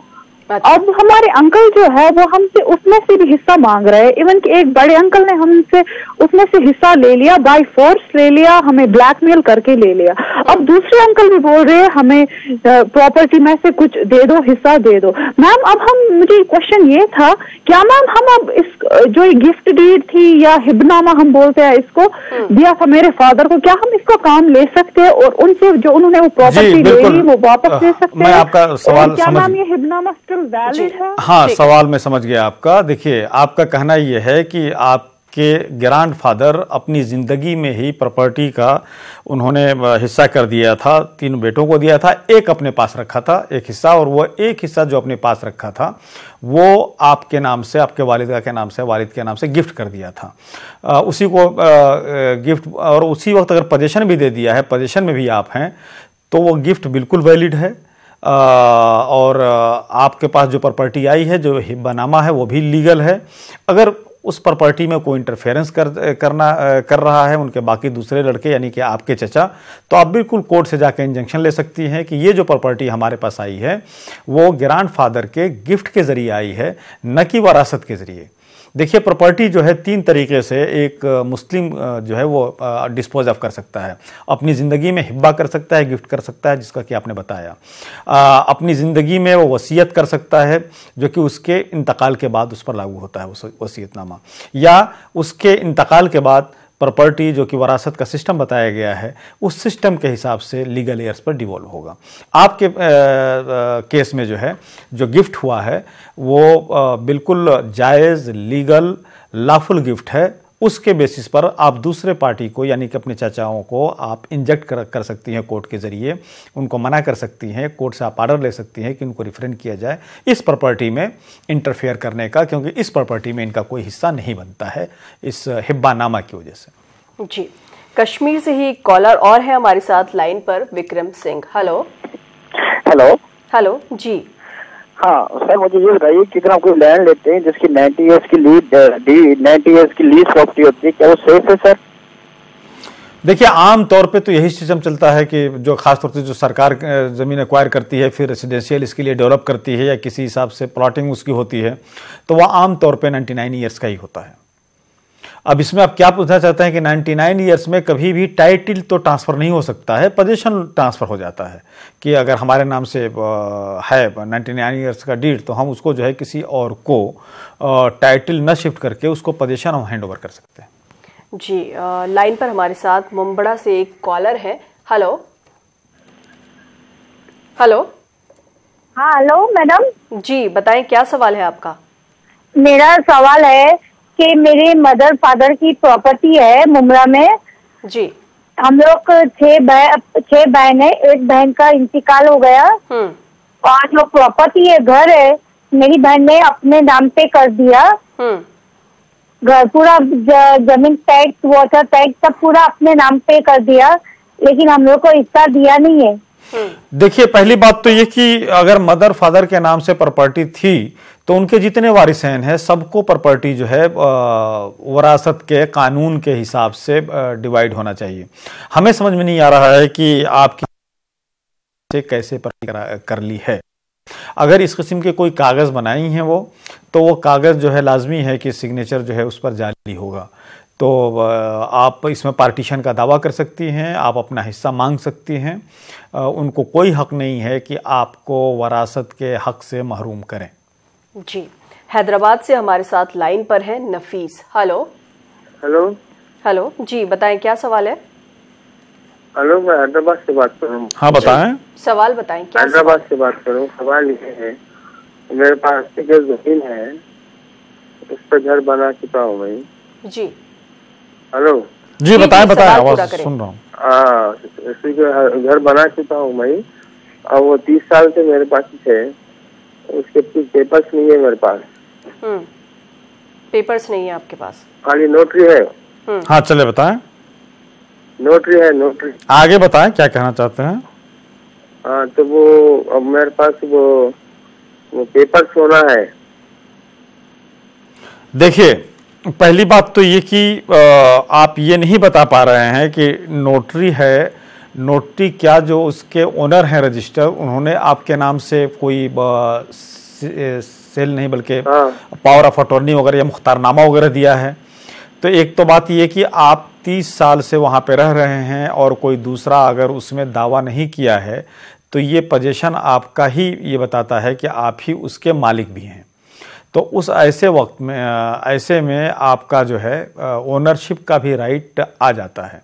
अब हमारे अंकल जो है वो हमसे उसमें से भी हिस्सा मांग रहे हैं। इवन कि एक बड़े अंकल ने हमसे उसमें से हिस्सा ले लिया, बाय फोर्स ले लिया, हमें ब्लैकमेल करके ले लिया। अब दूसरे अंकल भी बोल रहे हैं हमें प्रॉपर्टी में से कुछ दे दो, हिस्सा दे दो। मैम, अब मुझे क्वेश्चन ये था, क्या मैम हम अब इस जो ये गिफ्ट डीड थी या हिबनामा हम बोलते हैं इसको, दिया था मेरे फादर को, क्या हम इसका काम ले सकते हैं और उनसे जो उन्होंने वो प्रॉपर्टी ले ली वो वापस ले सकते हैं? मैं आपका सवाल क्या मैम ये हिबनामा वैलिड है? हाँ, सवाल मैं समझ गया आपका। देखिए, आपका कहना यह है कि आपके ग्रैंडफादर अपनी जिंदगी में ही प्रॉपर्टी का उन्होंने हिस्सा कर दिया था, 3 बेटों को दिया था, एक अपने पास रखा था एक हिस्सा, और वो एक हिस्सा जो अपने पास रखा था वो आपके नाम से, आपके वालिद के नाम से गिफ्ट कर दिया था। उसी को गिफ्ट, और उसी वक्त अगर पोजीशन भी दे दिया है, पोजीशन में भी आप हैं, तो वो गिफ्ट बिल्कुल वैलिड है। और आपके पास जो प्रॉपर्टी आई है, जो हिब्बानामा है, वो भी लीगल है। अगर उस प्रॉपर्टी में कोई इंटरफेरेंस कर रहा है उनके बाकी दूसरे लड़के यानी कि आपके चचा, तो आप बिल्कुल कोर्ट से जाकर इंजंक्शन ले सकती हैं कि ये जो प्रॉपर्टी हमारे पास आई है वो ग्रैंडफादर के गिफ्ट के जरिए आई है, न कि वरासत के जरिए। देखिए, प्रॉपर्टी जो है 3 तरीके से एक मुस्लिम जो है वो डिस्पोज ऑफ कर सकता है। अपनी ज़िंदगी में हिब्बा कर सकता है, गिफ्ट कर सकता है, जिसका कि आपने बताया। अपनी ज़िंदगी में वो वसीयत कर सकता है, जो कि उसके इंतकाल के बाद उस पर लागू होता है वसीयतनामा, या उसके इंतकाल के बाद प्रॉपर्टी जो कि वरासत का सिस्टम बताया गया है, उस सिस्टम के हिसाब से लीगल एयर्स पर डिवॉल्व होगा। आपके केस में जो है, जो गिफ्ट हुआ है वो बिल्कुल जायज़, लीगल, लॉफुल गिफ्ट है। उसके बेसिस पर आप दूसरे पार्टी को यानी कि अपने चाचाओं को आप इंजेक्ट कर सकती हैं कोर्ट के ज़रिए, उनको मना कर सकती हैं, कोर्ट से आप ऑर्डर ले सकती हैं कि उनको रिफ्रेन किया जाए इस प्रॉपर्टी में इंटरफेयर करने का, क्योंकि इस प्रॉपर्टी में इनका कोई हिस्सा नहीं बनता है इस हिब्बानामा की वजह से। जी, कश्मीर से ही कॉलर और है हमारे साथ लाइन पर, Vikram Singh. Hello hello hello जी। हाँ सर, मुझे ये बताइए कि अगर हम कोई लैंड लेते हैं जिसकी 90 इयर्स की लीज प्रॉपर्टी होती है, क्या वो सेफ है सर? देखिए, आम तौर पे तो यही सिस्टम चलता है कि जो खासतौर से जो सरकार ज़मीन एक्वायर करती है, फिर रेसिडेंशियल इसके लिए डेवलप करती है या किसी हिसाब से प्लॉटिंग उसकी होती है, तो वह आम तौर पे 99 ईयर्स का ही होता है। अब इसमें आप क्या पूछना चाहते हैं कि 99 ईयर्स में कभी भी टाइटल तो ट्रांसफ़र नहीं हो सकता है, पोजीशन ट्रांसफ़र हो जाता है कि अगर हमारे नाम से है 99 ईयर्स का डीड, तो हम उसको जो है किसी और को टाइटल न शिफ्ट करके उसको पोजीशन हम हैंड ओवर कर सकते हैं। जी, लाइन पर हमारे साथ मुंबड़ा से एक कॉलर है। Hello hello. हाँ हेलो मैडम जी, बताएं क्या सवाल है आपका? मेरा सवाल है कि मेरे मदर फादर की प्रॉपर्टी है मुमरा में। जी। हम लोग 6 बहन है, एक बहन का इंतकाल हो गया और जो प्रॉपर्टी है, घर है, मेरी बहन ने अपने नाम पे कर दिया। घर पूरा जमीन टैक्स, वाटर टैक्स सब पूरा अपने नाम पे कर दिया, लेकिन हम लोग को हिस्सा दिया नहीं है। देखिए, पहली बात तो ये कि अगर मदर फादर के नाम से प्रॉपर्टी थी तो उनके जितने वारिसैन हैं सबको प्रॉपर्टी जो है वरासत के कानून के हिसाब से डिवाइड होना चाहिए। हमें समझ में नहीं आ रहा है कि आपकी कैसे कर ली है। अगर इस किस्म के कोई कागज़ बनाई हैं वो, तो वो कागज़ जो है लाजमी है कि सिग्नेचर जो है उस पर जाली होगा। तो आप इसमें पार्टीशन का दावा कर सकती हैं, आप अपना हिस्सा मांग सकती हैं। उनको कोई हक नहीं है कि आपको वरासत के हक से महरूम करें। जी, हैदराबाद से हमारे साथ लाइन पर है नफीस। हेलो हेलो हेलो जी, बताएं क्या सवाल है? हेलो, मैं हैदराबाद से बात कर रहा हूँ। हाँ बताएं। सवाल बताएं क्या? हैदराबाद से बात कर रहा हूँ। सवाल ये है, मेरे पास एक जमीन है, उस पर घर बना चुका हूँ भाई। जी हेलो जी, बताएं बताएं, आवाज सुन रहा हूँ। हाँ, इसी के घर बना चुका हूँ भाई, और वो 30 साल से मेरे पास है। उसके पेपर्स नहीं है मेरे पास। पेपर्स नहीं है आपके पास? खाली नोटरी है। हाँ चले बताएं। नोटरी है, नोटरी। आगे बताएं क्या कहना चाहते हैं। हाँ, तो वो अब मेरे पास वो पेपर्स होना है। देखिए, पहली बात तो ये कि आप ये नहीं बता पा रहे हैं कि नोटरी है। नोटरी क्या, जो उसके ओनर हैं रजिस्टर, उन्होंने आपके नाम से कोई सेल नहीं बल्कि पावर ऑफ अटॉर्नी वगैरह या मुख्तारनामा वगैरह दिया है। तो एक तो बात ये कि आप 30 साल से वहाँ पे रह रहे हैं और कोई दूसरा अगर उसमें दावा नहीं किया है तो ये पोजीशन आपका ही ये बताता है कि आप ही उसके मालिक भी हैं। तो उस ऐसे वक्त में ऐसे में आपका जो है ओनरशिप का भी राइट आ जाता है।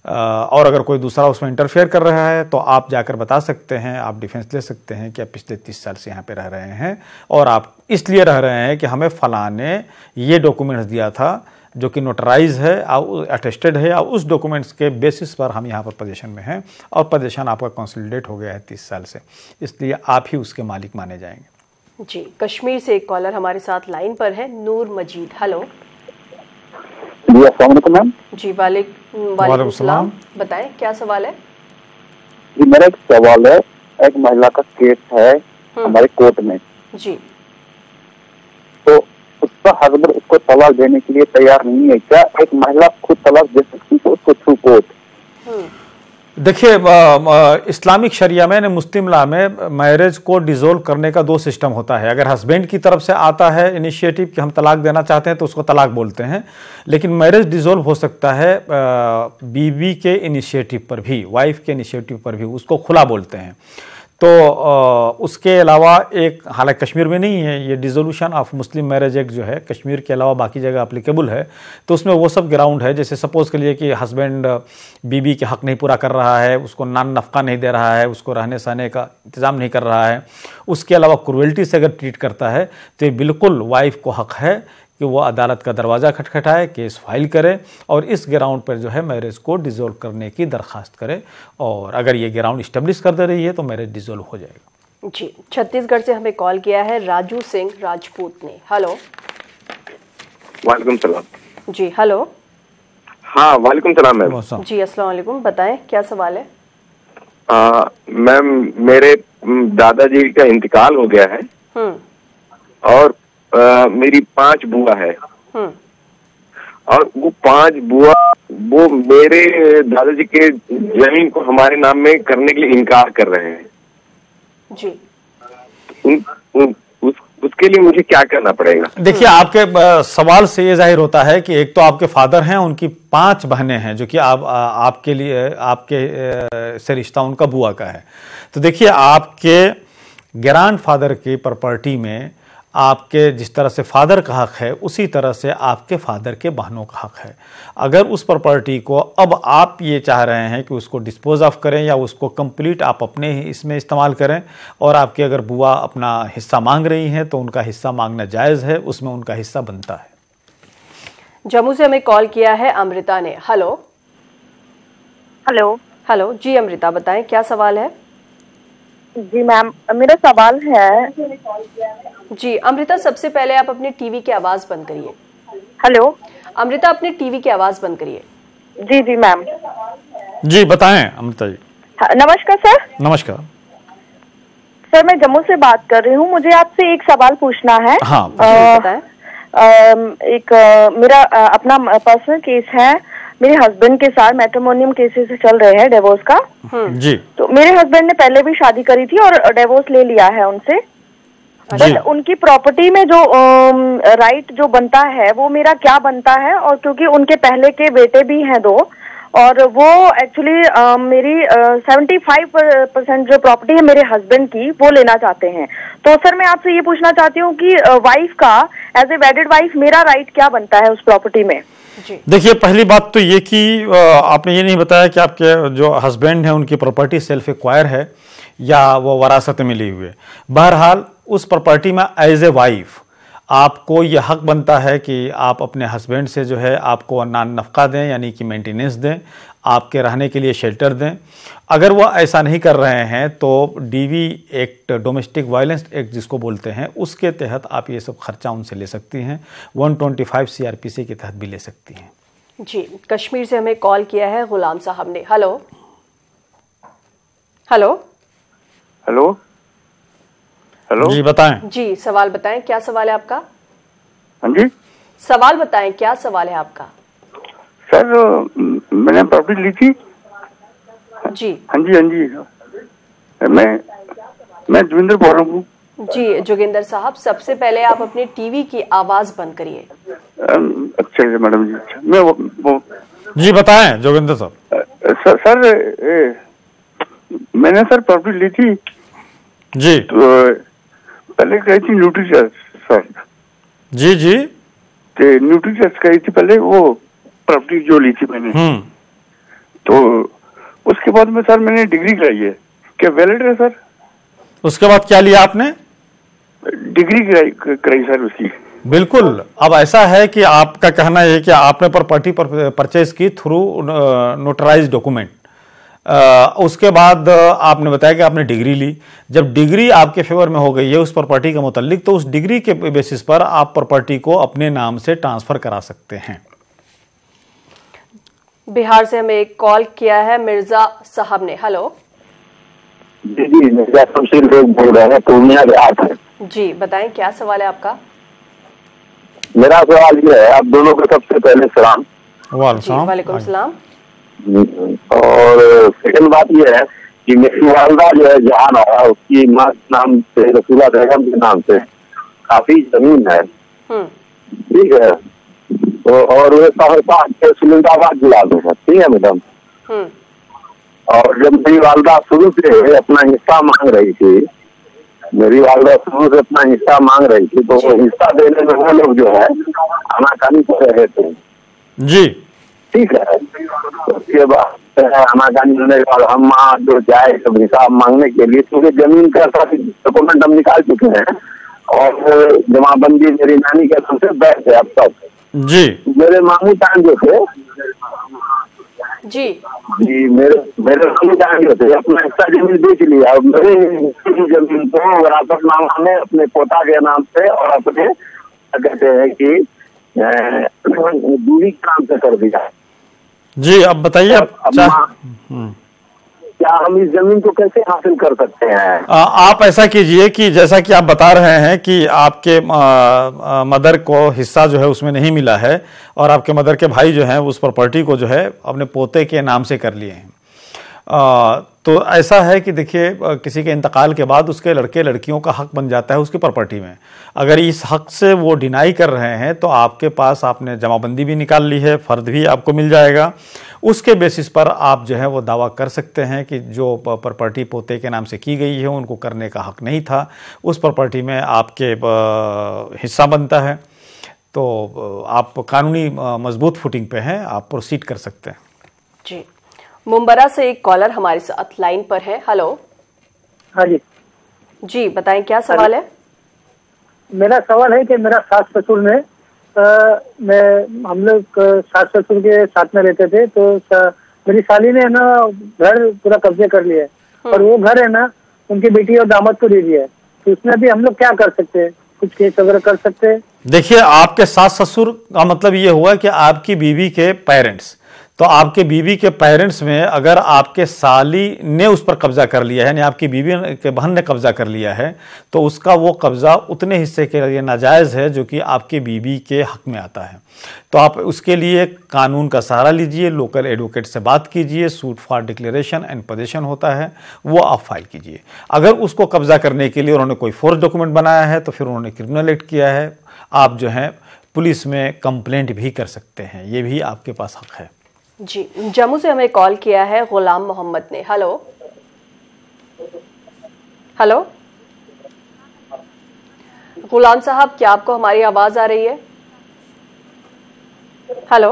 और अगर कोई दूसरा उसमें इंटरफेयर कर रहा है तो आप जाकर बता सकते हैं, आप डिफेंस ले सकते हैं कि आप पिछले 30 साल से यहाँ पे रह रहे हैं और आप इसलिए रह रहे हैं कि हमें फलां ने ये डॉक्यूमेंट्स दिया था जो कि नोटराइज है और अटेस्टेड है, और उस डॉक्यूमेंट्स के बेसिस पर हम यहाँ पर पोजीशन में हैं और पोजीशन आपका कंसोलिडेट हो गया है 30 साल से, इसलिए आप ही उसके मालिक माने जाएंगे। जी, कश्मीर से एक कॉलर हमारे साथ लाइन पर है, नूर मजीद। हेलो जी, अस्सलाम वालेकुम मैम। जी वालेकुम सलाम। बताएं क्या सवाल है? जी, मेरा एक सवाल है। एक महिला का केस है हमारे कोर्ट में जी, तो उसका हस्बैंड उसको तलाक देने के लिए तैयार नहीं है। क्या एक महिला खुद तलाक दे सकती है उसको थ्रू कोर्ट? देखिए, इस्लामिक शरिया में, मुस्लिम लॉ में मैरिज को डिसॉल्व करने का 2 सिस्टम होता है। अगर हस्बैंड की तरफ से आता है इनिशिएटिव कि हम तलाक देना चाहते हैं तो उसको तलाक बोलते हैं, लेकिन मैरिज डिसॉल्व हो सकता है बीवी के इनिशिएटिव पर भी, वाइफ के इनिशिएटिव पर भी, उसको खुला बोलते हैं। तो उसके अलावा एक, हालांकि कश्मीर में नहीं है ये, dissolution of Muslim marriage act जो है कश्मीर के अलावा बाकी जगह अप्लीकेबल है। तो उसमें वो सब ग्राउंड है, जैसे सपोज के लिए कि हस्बैंड बीबी के हक नहीं पूरा कर रहा है, उसको नान नफ़का नहीं दे रहा है, उसको रहने सहने का इंतज़ाम नहीं कर रहा है, उसके अलावा क्रूएल्टी से अगर ट्रीट करता है तो ये बिल्कुल वाइफ को हक है कि वो अदालत का दरवाज़ा खटखटाए, केस फाइल करे और इस ग्राउंड पर जो है मैरिज को डिसॉल्व करने की दरख्वास्त करे, और अगर ये ग्राउंड इस्टेब्लिश कर दे रही है तो मैरिज डिसॉल्व हो जाएगा। जी, छत्तीसगढ़ से हमें कॉल किया है राजू सिंह राजपूत ने। हेलो वालेकुम सलाम। जी हेलो। हाँ वालेकुम सलाम मैम। जी अस्सलाम वालेकुम, बताएं क्या सवाल है? मैम, मेरे दादाजी का इंतकाल हो गया है और मेरी 5 बुआ है, और वो 5 बुआ वो मेरे दादाजी के जमीन को हमारे नाम में करने के लिए इनकार कर रहे हैं जी। उसके लिए मुझे क्या करना पड़ेगा? देखिए, आपके सवाल से ये जाहिर होता है कि एक तो आपके फादर हैं, उनकी 5 बहनें हैं जो कि आपके लिए, आपके से रिश्ता उनका बुआ का है। तो देखिए, आपके ग्रैंड फादर की प्रॉपर्टी में आपके जिस तरह से फादर का हक है उसी तरह से आपके फादर के बहनों का हक है। अगर उस प्रॉपर्टी को अब आप ये चाह रहे हैं कि उसको डिस्पोज ऑफ करें या उसको कंप्लीट आप अपने ही इसमें इस्तेमाल करें, और आपकी अगर बुआ अपना हिस्सा मांग रही हैं तो उनका हिस्सा मांगना जायज़ है, उसमें उनका हिस्सा बनता है। जम्मू से हमें कॉल किया है अमृता ने। हेलो हेलो हेलो जी अमृता, बताएं क्या सवाल है? जी मैम, मेरा सवाल है। जी अमृता, सबसे पहले आप अपने टीवी की आवाज बंद करिए। हेलो अमृता, अपने टीवी की आवाज बंद करिए। जी जी मैम। जी बताएं अमृता जी। नमस्कार सर। नमस्कार सर, मैं जम्मू से बात कर रही हूँ। मुझे आपसे एक सवाल पूछना है। हाँ बताएं। मेरा अपना पर्सनल केस है। मेरे हस्बैंड के साथ मैट्रिमोनियम केसेस चल रहे हैं डिवोर्स का। जी। तो मेरे हस्बैंड ने पहले भी शादी करी थी और डिवोर्स ले लिया है उनसे। बट उनकी प्रॉपर्टी में जो राइट जो बनता है वो मेरा क्या बनता है, और क्योंकि उनके पहले के बेटे भी हैं 2, और वो एक्चुअली मेरी 75% जो प्रॉपर्टी है मेरे हस्बैंड की वो लेना चाहते हैं। तो सर मैं आपसे ये पूछना चाहती हूँ कि वाइफ का एज ए वेडेड वाइफ मेरा राइट क्या बनता है उस प्रॉपर्टी में? देखिए, पहली बात तो ये कि आपने ये नहीं बताया कि आपके जो हस्बैंड है उनकी प्रॉपर्टी सेल्फ एक्वायर है या वो वरासत में मिली हुई है। बहरहाल उस प्रॉपर्टी में एज ए वाइफ आपको यह हक बनता है कि आप अपने हस्बैंड से जो है आपको नफका दें, यानी कि मेंटेनेंस दें, आपके रहने के लिए शेल्टर दें। अगर वो ऐसा नहीं कर रहे हैं तो DV act, domestic violence act जिसको बोलते हैं, उसके तहत आप ये सब खर्चा उनसे ले सकती हैं। 125 CRPC के तहत भी ले सकती हैं। जी, कश्मीर से हमें कॉल किया है गुलाम साहब ने। हेलो हेलो हेलो हेलो जी बताएं। जी, सवाल बताएं, क्या सवाल है आपका? हाँ जी, सवाल बताएं, क्या सवाल है आपका? सर मैंने प्रॉपर्टी ली थी। जी हाँ जी, हाँ जी, मैं जोगिंदर बोल रहा हूँ। जी जोगिंदर साहब, सबसे पहले आप अपने टीवी की आवाज बंद करिए। अच्छा मैडम जी, अच्छा मैं वो जी बताएं जोगिंदर साहब। सर मैंने सर प्रॉपर्टी ली थी जी, तो पहले कही थी न्यूट्री चार्ज सर। जी जी, न्यूट्री चार्ज कही थी पहले, वो प्रॉपर्टी जो ली थी मैंने। तो उसके बाद में सर मैंने डिग्री कराई है, क्या वैलिड है सर? उसके बाद क्या लिया आपने? डिग्री कराई सर उसकी। बिल्कुल। अब ऐसा है कि आपका कहना है कि आपने प्रॉपर्टी परचेज की थ्रू नोटराइज डॉक्यूमेंट, उसके बाद आपने बताया कि आपने डिग्री ली। जब डिग्री आपके फेवर में हो गई है उस प्रॉपर्टी के मुतालिक, तो उस डिग्री के बेसिस पर आप प्रॉपर्टी को अपने नाम से ट्रांसफर करा सकते हैं। बिहार से हमें एक कॉल किया है मिर्जा साहब ने। हेलो जी जी, मिर्जा शमशीर बोल रहे हैं, पूर्णिया बिहार से। जी बताएं, क्या सवाल है आपका? मेरा सवाल ये है, आप दोनों को सबसे पहले सलाम। वालेकुम सलाम। और सेकंड बात यह है कि मेरी वालदा जो है जहान है, उसकी माँ के नाम से, रसूला बेगम के नाम से काफी जमीन है, ठीक है, तो और वे सहरसा के सुलिंदाबाद जिला में है, ठीक है मैडम। और जब मेरी वालदा शुरू से अपना हिस्सा मांग रही थी, तो वो हिस्सा देने में वो लोग जो है आनाकानी कर रहे थे जी, ठीक है। तो उसके बाद आनाकानी होने के बाद हम वहाँ जो जाए जब हिसाब मांगने के लिए, क्योंकि जमीन का सारे डॉक्यूमेंट हम निकाल चुके हैं और जमाबंदी मेरी नानी के नाम से बैठ है अब तक जी। मेरे मामू टाइम जो थे जी मेरे मामू टाइम जो थे अपना हिस्सा जमीन बेच लिया। मेरे जमीन को वरासतनामा में अपने पोता के नाम से और अपने कहते हैं कि दूरी के नाम से कर दिया। जी अब बताइए, क्या हम इस जमीन को कैसे हासिल कर सकते हैं? आप ऐसा कीजिए कि जैसा कि आप बता रहे हैं कि आपके मदर को हिस्सा जो है उसमें नहीं मिला है और आपके मदर के भाई जो हैं उस प्रॉपर्टी को जो है अपने पोते के नाम से कर लिए हैं, तो ऐसा है कि देखिए किसी के इंतकाल के बाद उसके लड़के लड़कियों का हक बन जाता है उसकी प्रॉपर्टी में। अगर इस हक से वो डिनाई कर रहे हैं तो आपके पास आपने जमाबंदी भी निकाल ली है, फर्द भी आपको मिल जाएगा। उसके बेसिस पर आप जो है वो दावा कर सकते हैं कि जो प्रॉपर्टी पोते के नाम से की गई है उनको करने का हक नहीं था, उस प्रॉपर्टी में आपके हिस्सा बनता है, तो आप कानूनी मजबूत फुटिंग पे हैं, आप प्रोसीड कर सकते हैं। जी, मुंबरा से एक कॉलर हमारे साथ लाइन पर है। हेलो। हाँ जी। जी बताएं, क्या सवाल है? मेरा सवाल है कि मेरा सास ससुर ने हम लोग सास ससुर के साथ में रहते थे, तो मेरी साली ने ना घर पूरा कब्जे कर लिया है और वो घर है ना उनकी बेटी और दामाद को दे दिया है, तो उसमें भी हम लोग क्या कर सकते हैं? कुछ केस वगैरह कर सकते हैं? देखिए, आपके सास ससुर का मतलब ये हुआ कि आपकी बीवी के पेरेंट्स, तो तो आपके बीवी के पेरेंट्स में अगर आपके साली ने उस पर कब्जा कर लिया है, यानी आपकी बीवी के बहन ने कब्जा कर लिया है, तो उसका वो कब्जा उतने हिस्से के लिए नाजायज़ है जो कि आपके बीवी के हक में आता है। तो आप उसके लिए कानून का सहारा लीजिए, लोकल एडवोकेट से बात कीजिए, suit for declaration and possession होता है, वो आप फाइल कीजिए। अगर उसको कब्जा करने के लिए उन्होंने कोई फोर्स डॉक्यूमेंट बनाया है तो फिर उन्होंने क्रिमिनल एक्ट किया है, आप जो है पुलिस में कंप्लेंट भी कर सकते हैं, ये भी आपके पास हक है। जी, जम्मू से हमें कॉल किया है गुलाम मोहम्मद ने। हेलो हेलो गुलाम साहब, क्या आपको हमारी आवाज आ रही है? हेलो,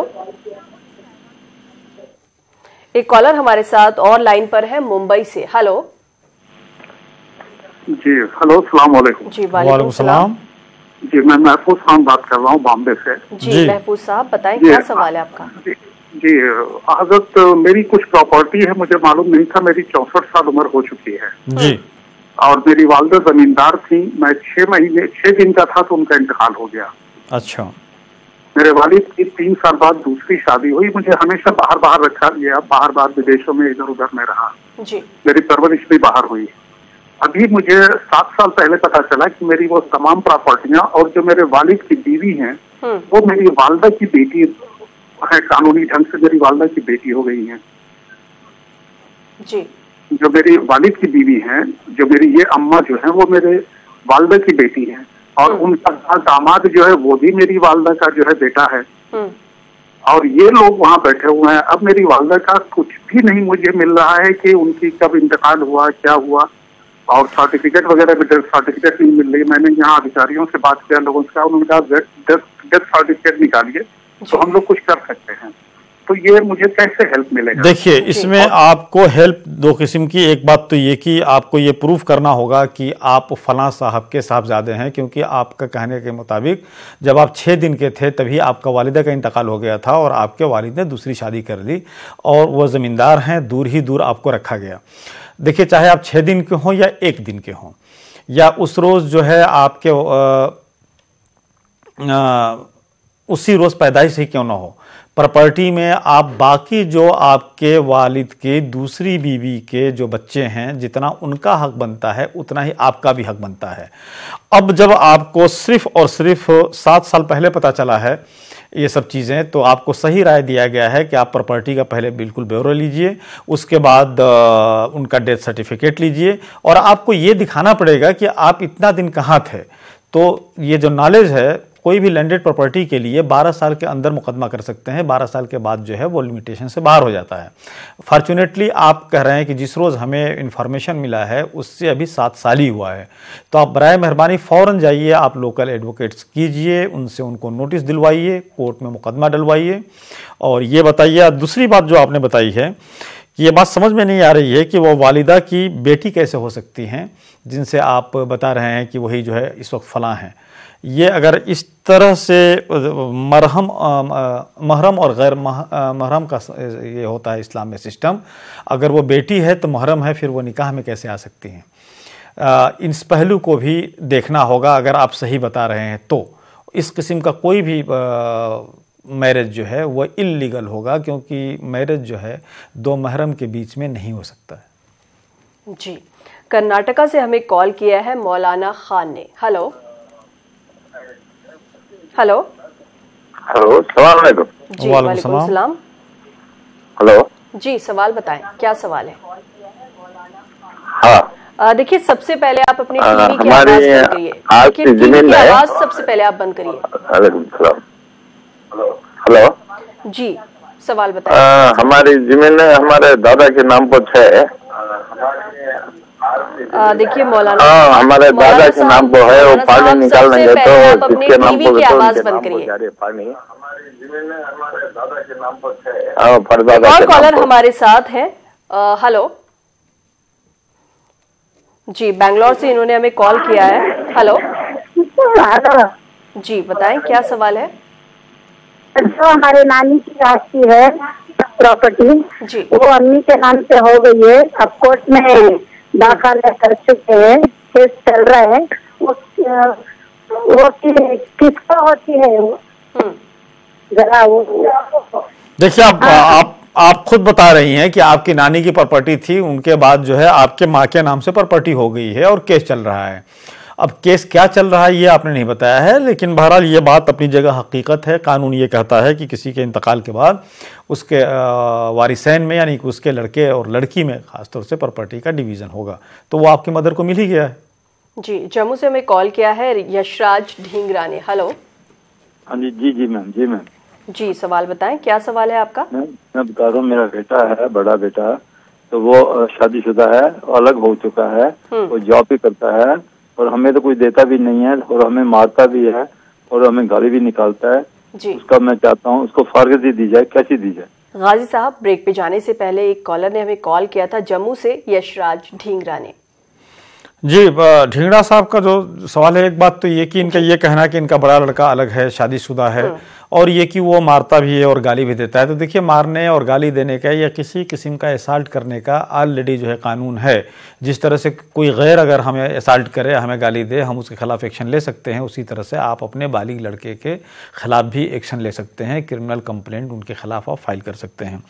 एक कॉलर हमारे साथ और लाइन पर है मुंबई से। हेलो जी, हेलो, सलाम वालेकुम। जी, वालेकुम सलाम। जी, मैं महफूज खान बात कर रहा हूँ बॉम्बे से। जी महफूज साहब, बताएं क्या सवाल है आपका? जी हजरत, मेरी कुछ प्रॉपर्टी है, मुझे मालूम नहीं था, मेरी 64 साल उम्र हो चुकी है जी, और मेरी वालदा जमींदार थी। मैं 6 दिन का था तो उनका इंतकाल हो गया। अच्छा। मेरे वालिद की 3 साल बाद दूसरी शादी हुई। मुझे हमेशा बाहर रखा गया, बाहर विदेशों में इधर उधर में रहा जी। मेरी परवरिश भी बाहर हुई। अभी मुझे 7 साल पहले पता चला कि मेरी वो तमाम प्रॉपर्टियां और जो मेरे वालिद की बीवी हैं वो मेरी वालदा की बेटी है, कानूनी ढंग से मेरी वालदा की बेटी हो गई है जी। जो मेरी वालिद की बीवी हैं, जो मेरी ये अम्मा जो है वो मेरे वालदा की बेटी है और उनका दामाद जो है वो भी मेरी वालदा का जो है बेटा है और ये लोग वहाँ बैठे हुए हैं। अब मेरी वालदा का कुछ भी नहीं मुझे मिल रहा है कि उनकी कब इंतकाल हुआ, क्या हुआ, और सर्टिफिकेट वगैरह भी डेथ सर्टिफिकेट नहीं मिल रही। मैंने यहाँ अधिकारियों से बात किया, लोगों से, उन्होंने कहा डेथ सर्टिफिकेट निकालिए तो हम लोग कुछ कर सकते हैं। तो ये मुझे कैसे हेल्प मिलेगा? देखिए, इसमें आपको हेल्प दो किस्म की। एक बात तो ये कि आपको ये प्रूफ करना होगा कि आप फलां साहब के साहबजादे हैं, क्योंकि आपका कहने के मुताबिक जब आप 6 दिन के थे तभी आपका वालिदा का इंतकाल हो गया था और आपके वालिद ने दूसरी शादी कर ली और वह ज़मींदार हैं, दूर ही दूर आपको रखा गया। देखिए, चाहे आप 6 दिन के हों या 1 दिन के हों या उस रोज़ जो है आपके उसी रोज़ पैदाइश ही क्यों ना हो, प्रॉपर्टी में आप बाकी जो आपके वालिद के दूसरी बीवी के जो बच्चे हैं, जितना उनका हक बनता है उतना ही आपका भी हक बनता है। अब जब आपको सिर्फ और सिर्फ 7 साल पहले पता चला है ये सब चीज़ें, तो आपको सही राय दिया गया है कि आप प्रॉपर्टी का पहले बिल्कुल ब्यौरा लीजिए, उसके बाद उनका डेथ सर्टिफिकेट लीजिए और आपको ये दिखाना पड़ेगा कि आप इतना दिन कहाँ थे। तो ये जो नॉलेज है, कोई भी लैंडेड प्रॉपर्टी के लिए 12 साल के अंदर मुकदमा कर सकते हैं, 12 साल के बाद जो है वो लिमिटेशन से बाहर हो जाता है। फॉर्चुनेटली आप कह रहे हैं कि जिस रोज़ हमें इन्फॉर्मेशन मिला है उससे अभी 7 साल ही हुआ है, तो आप बराए मेहरबानी फ़ौरन जाइए, आप लोकल एडवोकेट्स कीजिए, उनसे उनको नोटिस दिलवाइए, कोर्ट में मुकदमा डलवाइए। और ये बताइए, दूसरी बात जो आपने बताई है कि ये बात समझ में नहीं आ रही है कि वो वालिदा की बेटी कैसे हो सकती हैं, जिनसे आप बता रहे हैं कि वही जो है इस वक्त फलां हैं। ये अगर इस तरह से महरम और गैर महरम का ये होता है इस्लाम में सिस्टम, अगर वो बेटी है तो महरम है, फिर वो निकाह में कैसे आ सकती हैं? इस पहलू को भी देखना होगा। अगर आप सही बता रहे हैं तो इस किस्म का कोई भी मैरिज जो है वो इल्लीगल होगा, क्योंकि मैरिज जो है 2 महरम के बीच में नहीं हो सकता है। जी, कर्नाटका से हमें कॉल किया है मौलाना खान ने। हेलो हेलो हेलो, सलाम अलैकुम। जी, वालेकुम सलाम। हेलो जी, सवाल बताएं, क्या सवाल है? हाँ, देखिए, सबसे पहले आप अपनी टीवी की आवाज बंद करिए। आपकी टीवी की आवाज सबसे पहले आप बंद करिए। वालेकुम सलाम। हेलो जी, सवाल बताएं। हमारी जमीन हमारे दादा के नाम पर है। देखिए मौलाना, हमारे दादा के नाम पर है, वो पानी निकाल लेंगे तो जिसके नाम पर की आवाज बंद करिए। और कॉलर हमारे साथ है। हेलो जी, बैंगलोर से इन्होंने हमें कॉल किया है। हेलो जी, बताएं क्या सवाल है? जो हमारे नानी की राशि है प्रॉपर्टी जी, वो अम्मी के नाम पे हो गई है। अब कोर्ट में दाखिल कर चुके हैं, केस चल रहा है। वो किसका होती है वो? जरा वो देखिए, आप आप खुद बता रही हैं कि आपकी नानी की प्रॉपर्टी थी, उनके बाद जो है आपके माँ के नाम से प्रॉपर्टी हो गई है और केस चल रहा है। अब केस क्या चल रहा है ये आपने नहीं बताया है, लेकिन बहरहाल ये बात अपनी जगह हकीकत है। कानून ये कहता है कि किसी के इंतकाल के बाद उसके वारिसैन में यानी कि उसके लड़के और लड़की में खासतौर से प्रॉपर्टी का डिवीज़न होगा, तो वो आपकी मदर को मिल ही गया है। जी, जम्मू से हमें कॉल किया है यशराज ढींगरा ने। हेलो। हाँ जी जी मैम, जी मैम जी, सवाल बताएं, क्या सवाल है आपका? मैं बता रहा हूँ, मेरा बेटा है, बड़ा बेटा, तो वो शादीशुदा है, अलग हो चुका है, वो जॉब भी करता है और हमें तो कुछ देता भी नहीं है और हमें मारता भी है और हमें गाली भी निकालता है जी। उसका मैं चाहता हूँ उसको फारगती दी जाए, कैसी दी जाए? गाजी साहब, ब्रेक पे जाने से पहले एक कॉलर ने हमें कॉल किया था जम्मू से, यशराज ढींगरा ने। जी, ढींगरा साहब का जो सवाल है, एक बात तो ये कि इनका ये कहना कि इनका बड़ा लड़का अलग है, शादीशुदा है, और ये कि वो मारता भी है और गाली भी देता है। तो देखिए, मारने और गाली देने का या किसी किस्म का असल्ट करने का ऑलरेडी जो है कानून है। जिस तरह से कोई गैर अगर हमें असल्ट करे, हमें गाली दे, हम उसके खिलाफ एक्शन ले सकते हैं, उसी तरह से आप अपने बालिग लड़के के खिलाफ भी एक्शन ले सकते हैं, क्रिमिनल कंप्लेंट उनके खिलाफ आप फाइल कर सकते हैं।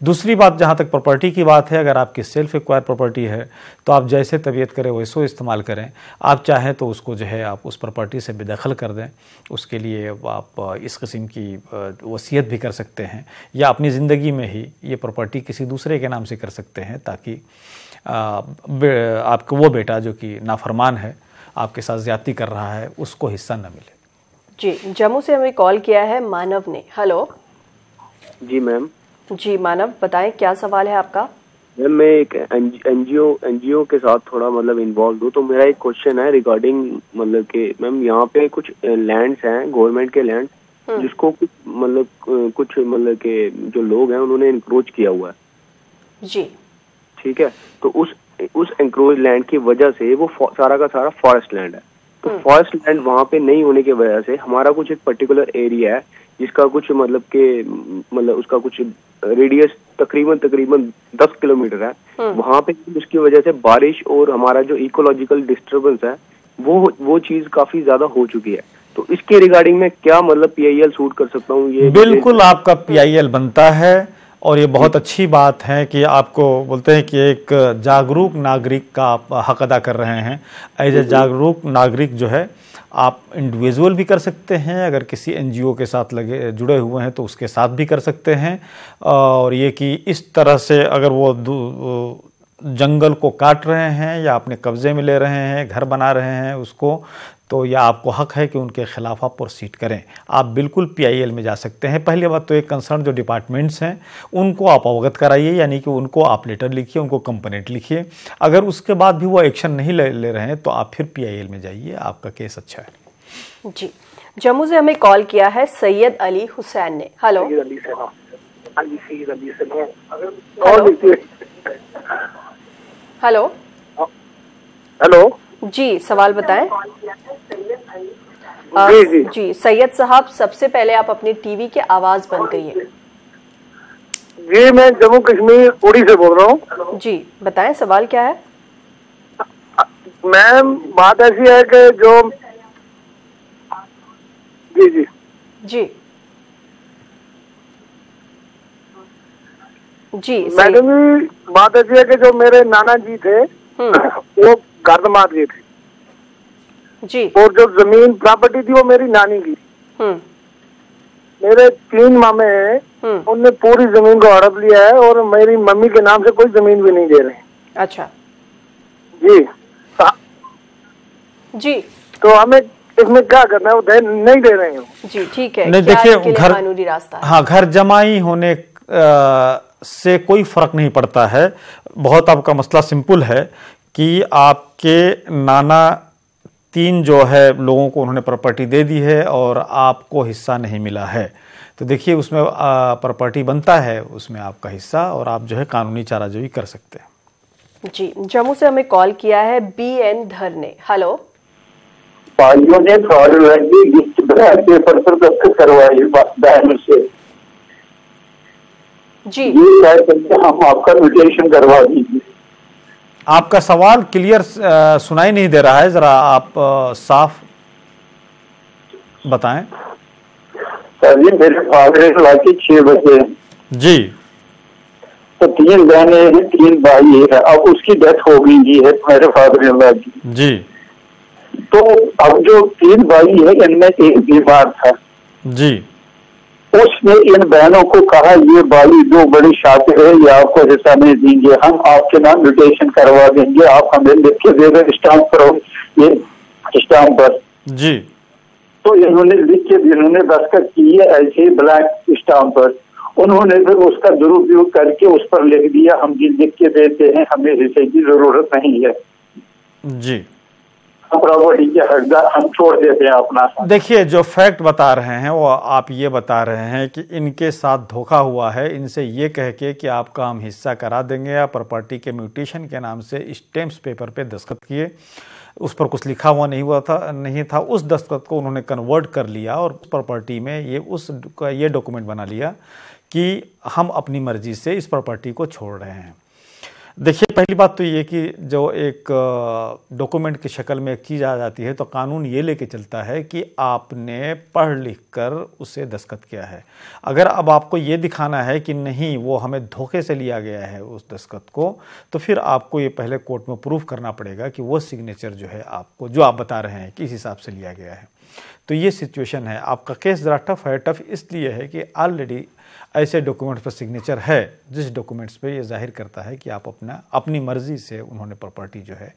दूसरी बात, जहाँ तक प्रॉपर्टी की बात है, अगर आपकी सेल्फ एक्वायर प्रॉपर्टी है तो आप जैसे तबीयत करें वैसो इस्तेमाल करें। आप चाहें तो उसको जो है आप उस प्रॉपर्टी से बेदखल कर दें, उसके लिए आप इस किस्म की वसीयत भी कर सकते हैं, या अपनी ज़िंदगी में ही ये प्रॉपर्टी किसी दूसरे के नाम से कर सकते हैं, ताकि आपको वो बेटा जो कि नाफरमान है, आपके साथ ज्यादती कर रहा है, उसको हिस्सा न मिले। जी, जम्मू से हमें कॉल किया है मानव ने। हेलो। जी मैम। जी मानव, बताएं क्या सवाल है आपका? मैम, मैं एक एनजीओ के साथ थोड़ा मतलब इन्वॉल्व हूँ, तो मेरा एक क्वेश्चन है रिगार्डिंग मतलब कि मैम यहाँ पे कुछ लैंड्स हैं, गवर्नमेंट के लैंड, जिसको कुछ मतलब के जो लोग हैं उन्होंने इंक्रोच किया हुआ है। जी ठीक है, तो उस इंक्रोच लैंड की वजह से वो सारा का सारा फॉरेस्ट लैंड है। तो फॉरेस्ट लैंड वहाँ पे नहीं होने की वजह से हमारा कुछ एक पर्टिकुलर एरिया है जिसका कुछ मतलब उसका कुछ रेडियस तकरीबन 10 किलोमीटर है। वहाँ पे उसकी वजह से बारिश और हमारा जो इकोलॉजिकल डिस्टर्बेंस है वो चीज काफी ज्यादा हो चुकी है। तो इसके रिगार्डिंग में क्या मतलब पीआईएल सूट कर सकता हूँ? ये बिल्कुल आपका पीआईएल बनता है, और ये बहुत अच्छी बात है कि आपको बोलते हैं कि एक जागरूक नागरिक का आप हक अदा कर रहे हैं। एज ए जागरूक नागरिक जो है आप इंडिविजुअल भी कर सकते हैं, अगर किसी एनजीओ के साथ जुड़े हुए हैं तो उसके साथ भी कर सकते हैं। और ये कि इस तरह से अगर वो जंगल को काट रहे हैं या अपने कब्जे में ले रहे हैं, घर बना रहे हैं उसको, तो यह आपको हक है कि उनके खिलाफ आप प्रोसीड करें। आप बिल्कुल पीआईएल में जा सकते हैं। पहली बात तो एक कंसर्न जो डिपार्टमेंट्स हैं उनको आप अवगत कराइए, यानी कि उनको आप लेटर लिखिए, उनको कंप्लेंट लिखिए। अगर उसके बाद भी वो एक्शन नहीं ले रहे हैं तो आप फिर पीआईएल में जाइए, आपका केस अच्छा है। जी, जम्मू से हमें कॉल किया है सैयद अली हुसैन ने। हेलो। हेलो। हेलो। जी, सवाल बताएं। जी सैयद साहब, सबसे पहले आप अपने टीवी की आवाज बंद करिए। जी, मैं जम्मू कश्मीर उड़ी से बोल रहा हूँ। जी, बताएं सवाल क्या है? मैम, बात ऐसी है कि जो जी मैडम जी, बात ऐसी है कि जो मेरे नाना जी थे वो गर्दमात गए थे जी, और जो जमीन प्रॉपर्टी थी वो मेरी नानी की। मेरे 3 मामे हैं, उनने पूरी जमीन को हड़प लिया है और मेरी मम्मी के नाम से कोई जमीन भी नहीं दे रहे। अच्छा जी, तो हमें इसमें क्या करना है? वो नहीं दे रहे हैं। जी ठीक है, नहीं देखिए, घर कानूनी रास्ता है। हाँ, घर जमाई होने से कोई फर्क नहीं पड़ता है। बहुत आपका मसला सिंपल है कि आपके नाना 3 जो है लोगों को उन्होंने प्रॉपर्टी दे दी है और आपको हिस्सा नहीं मिला है। तो देखिए, उसमें प्रॉपर्टी बनता है, उसमें आपका हिस्सा, और आप जो है कानूनी चाराजोई कर सकते हैं। जी, जम्मू से हमें कॉल किया है बीएन धर ने। हेलो। पालियों ने पेपर पर दस्तखत करवाई से जी, ये हम आपका म्यूटेशन करवा दीजिए। आपका सवाल क्लियर सुनाई नहीं दे रहा है, जरा आप साफ बताएं। सर जी, मेरे फादर रात के 6 बजे जी तो 3 बहनें हैं, 3 भाई है। अब उसकी डेथ हो गई है मेरे फादर इन लॉ की जी। तो अब जो 3 भाई है इनमें एक बीमार था जी। उसने इन बहनों को कहा ये भाई जो बड़ी शातिर है ये आपको हिस्सा नहीं देंगे, हम आपके नाम म्यूटेशन करवा देंगे, आप हमें लिख के दे दे स्टाम्प करो ये स्टाम्प पर जी। तो इन्होंने लिख के इन्होंने दस्तखत की है ऐसे ही ब्लैक स्टाम्प पर। उन्होंने फिर उसका दुरुपयोग करके उस पर लिख दिया हम जी लिख के देते हैं, हमें हिस्से की जरूरत नहीं है जी, प्रॉपर्टी के हकदार हम छोड़ देते हैं अपना। देखिए जो फैक्ट बता रहे हैं वो आप ये बता रहे हैं कि इनके साथ धोखा हुआ है, इनसे ये कह के कि आपका हम हिस्सा करा देंगे या प्रॉपर्टी के म्यूटेशन के नाम से स्टैम्प्स पेपर पे दस्तखत किए, उस पर कुछ लिखा हुआ नहीं था, उस दस्तखत को उन्होंने कन्वर्ट कर लिया और प्रॉपर्टी में ये डॉक्यूमेंट बना लिया कि हम अपनी मर्जी से इस प्रॉपर्टी को छोड़ रहे हैं। देखिए पहली बात तो ये कि जो एक डॉक्यूमेंट की शक्ल में की जाती है तो कानून ये लेके चलता है कि आपने पढ़ लिख कर उसे दस्तखत किया है। अगर अब आपको ये दिखाना है कि नहीं वो हमें धोखे से लिया गया है उस दस्तखत को, तो फिर आपको ये पहले कोर्ट में प्रूफ करना पड़ेगा कि वो सिग्नेचर जो है आपको जो आप बता रहे हैं किस हिसाब से लिया गया है। तो ये सिचुएशन है, आपका केस ज़रा टफ है। टफ इसलिए है कि ऑलरेडी ऐसे डॉक्यूमेंट्स पर सिग्नेचर है जिस डॉक्यूमेंट्स पे ये जाहिर करता है कि आप अपनी मर्जी से उन्होंने प्रॉपर्टी जो है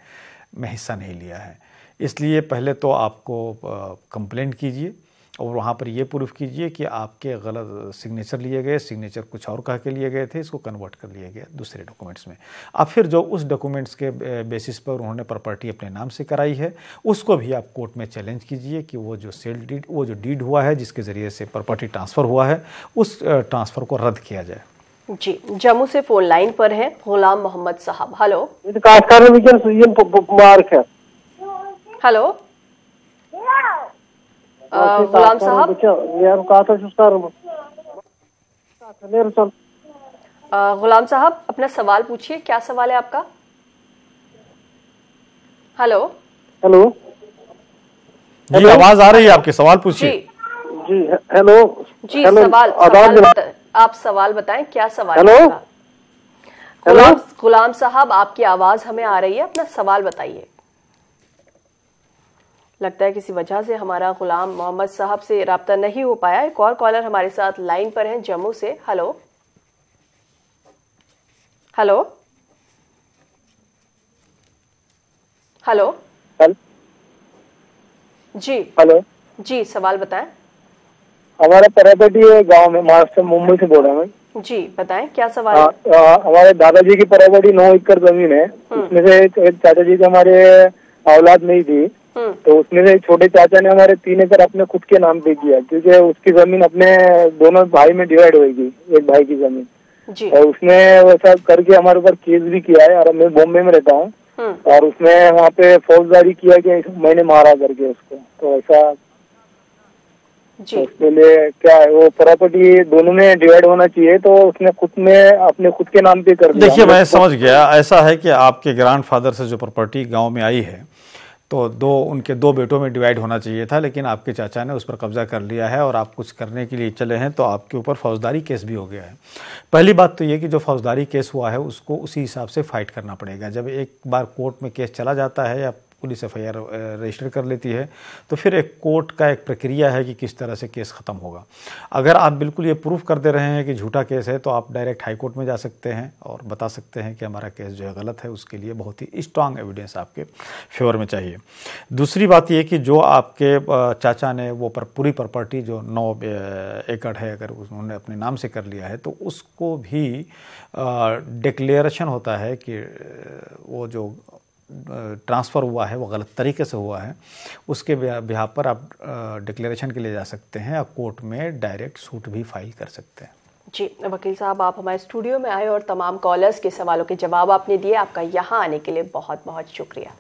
में हिस्सा नहीं लिया है। इसलिए पहले तो आपको कंप्लेंट कीजिए और वहाँ पर ये प्रूफ कीजिए कि आपके गलत सिग्नेचर लिए गए, सिग्नेचर कुछ और कह के लिए गए थे, इसको कन्वर्ट कर लिया गया दूसरे डॉक्यूमेंट्स में। अब फिर जो उस डॉक्यूमेंट्स के बेसिस पर उन्होंने प्रॉपर्टी अपने नाम से कराई है उसको भी आप कोर्ट में चैलेंज कीजिए कि वो जो सेल डीड, वो जो डीड हुआ है जिसके ज़रिए से प्रॉपर्टी ट्रांसफ़र हुआ है उस ट्रांसफ़र को रद्द किया जाए। जी, जम्मू से फोन लाइन पर हैं गुलाम मोहम्मद साहब। हेलो हेलो गुलाम साहब, गुलाम साहब अपना सवाल पूछिए, क्या सवाल है आपका? हेलो हेलो जी, आवाज आ रही है आपके, सवाल पूछिए। जी हेलो जी, आप सवाल बताएं, क्या सवाल है आपका? गुलाम साहब आपकी आवाज हमें आ रही है, अपना सवाल बताइए। लगता है किसी वजह से हमारा गुलाम मोहम्मद साहब से राब्ता नहीं हो पाया। एक और कॉलर हमारे साथ लाइन पर हैं जम्मू से। हेलो हेलो हेलो जी हेलो जी, सवाल बताएं। हमारा प्रॉपर्टी है गांव में, महाराष्ट्र मुंबई से बोल रहा हूँ जी, बताएं क्या सवाल है? हमारे दादाजी की प्रॉपर्टी 9 एकड़ जमीन है, उसमें से एक चाचा जी के हमारे औलाद नहीं थी, तो उसमें से छोटे चाचा ने हमारे 3 एकड़ अपने खुद के नाम पे किया क्योंकि उसकी जमीन अपने दोनों भाई में डिवाइड होगी, एक भाई की जमीन जी। और उसने वैसा करके हमारे ऊपर केस भी किया है और मैं बॉम्बे में रहता हूँ और उसने वहाँ पे फौजदारी किया कि मैंने मारा करके उसको, तो ऐसा तो उसके लिए क्या है वो प्रॉपर्टी दोनों में डिवाइड होना चाहिए, तो उसने खुद में अपने खुद के नाम पे कर दिया। देखिए मैं समझ गया, ऐसा है कि आपके ग्रैंडफादर से जो प्रॉपर्टी गांव में आई है तो उनके 2 बेटों में डिवाइड होना चाहिए था, लेकिन आपके चाचा ने उस पर कब्जा कर लिया है और आप कुछ करने के लिए चले हैं तो आपके ऊपर फौजदारी केस भी हो गया है। पहली बात तो ये कि जो फौजदारी केस हुआ है उसको उसी हिसाब से फाइट करना पड़ेगा। जब एक बार कोर्ट में केस चला जाता है या पुलिस एफआईआर रजिस्टर कर लेती है तो फिर एक कोर्ट का एक प्रक्रिया है कि किस तरह से केस ख़त्म होगा। अगर आप बिल्कुल ये प्रूफ कर दे रहे हैं कि झूठा केस है तो आप डायरेक्ट हाई कोर्ट में जा सकते हैं और बता सकते हैं कि हमारा केस जो है गलत है, उसके लिए बहुत ही स्ट्रांग एविडेंस आपके फेवर में चाहिए। दूसरी बात ये कि जो आपके चाचा ने वो पूरी प्रॉपर्टी जो 9 एकड़ है अगर उन्होंने अपने नाम से कर लिया है तो उसको भी डिक्लेरेशन होता है कि वो जो ट्रांसफ़र हुआ है वो गलत तरीके से हुआ है, उसके बिहार पर आप डिक्लेरेशन के लिए जा सकते हैं या कोर्ट में डायरेक्ट सूट भी फाइल कर सकते हैं। जी वकील साहब, आप हमारे स्टूडियो में आए और तमाम कॉलर्स के सवालों के जवाब आपने दिए, आपका यहाँ आने के लिए बहुत बहुत शुक्रिया।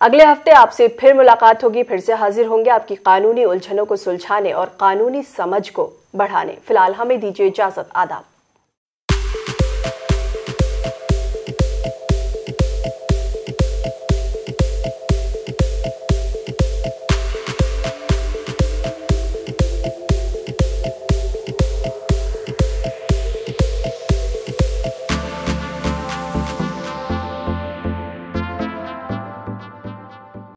अगले हफ्ते आपसे फिर मुलाकात होगी, फिर से हाजिर होंगे आपकी कानूनी उलझनों को सुलझाने और कानूनी समझ को बढ़ाने। फिलहाल हमें दीजिए इजाजत, आदाब।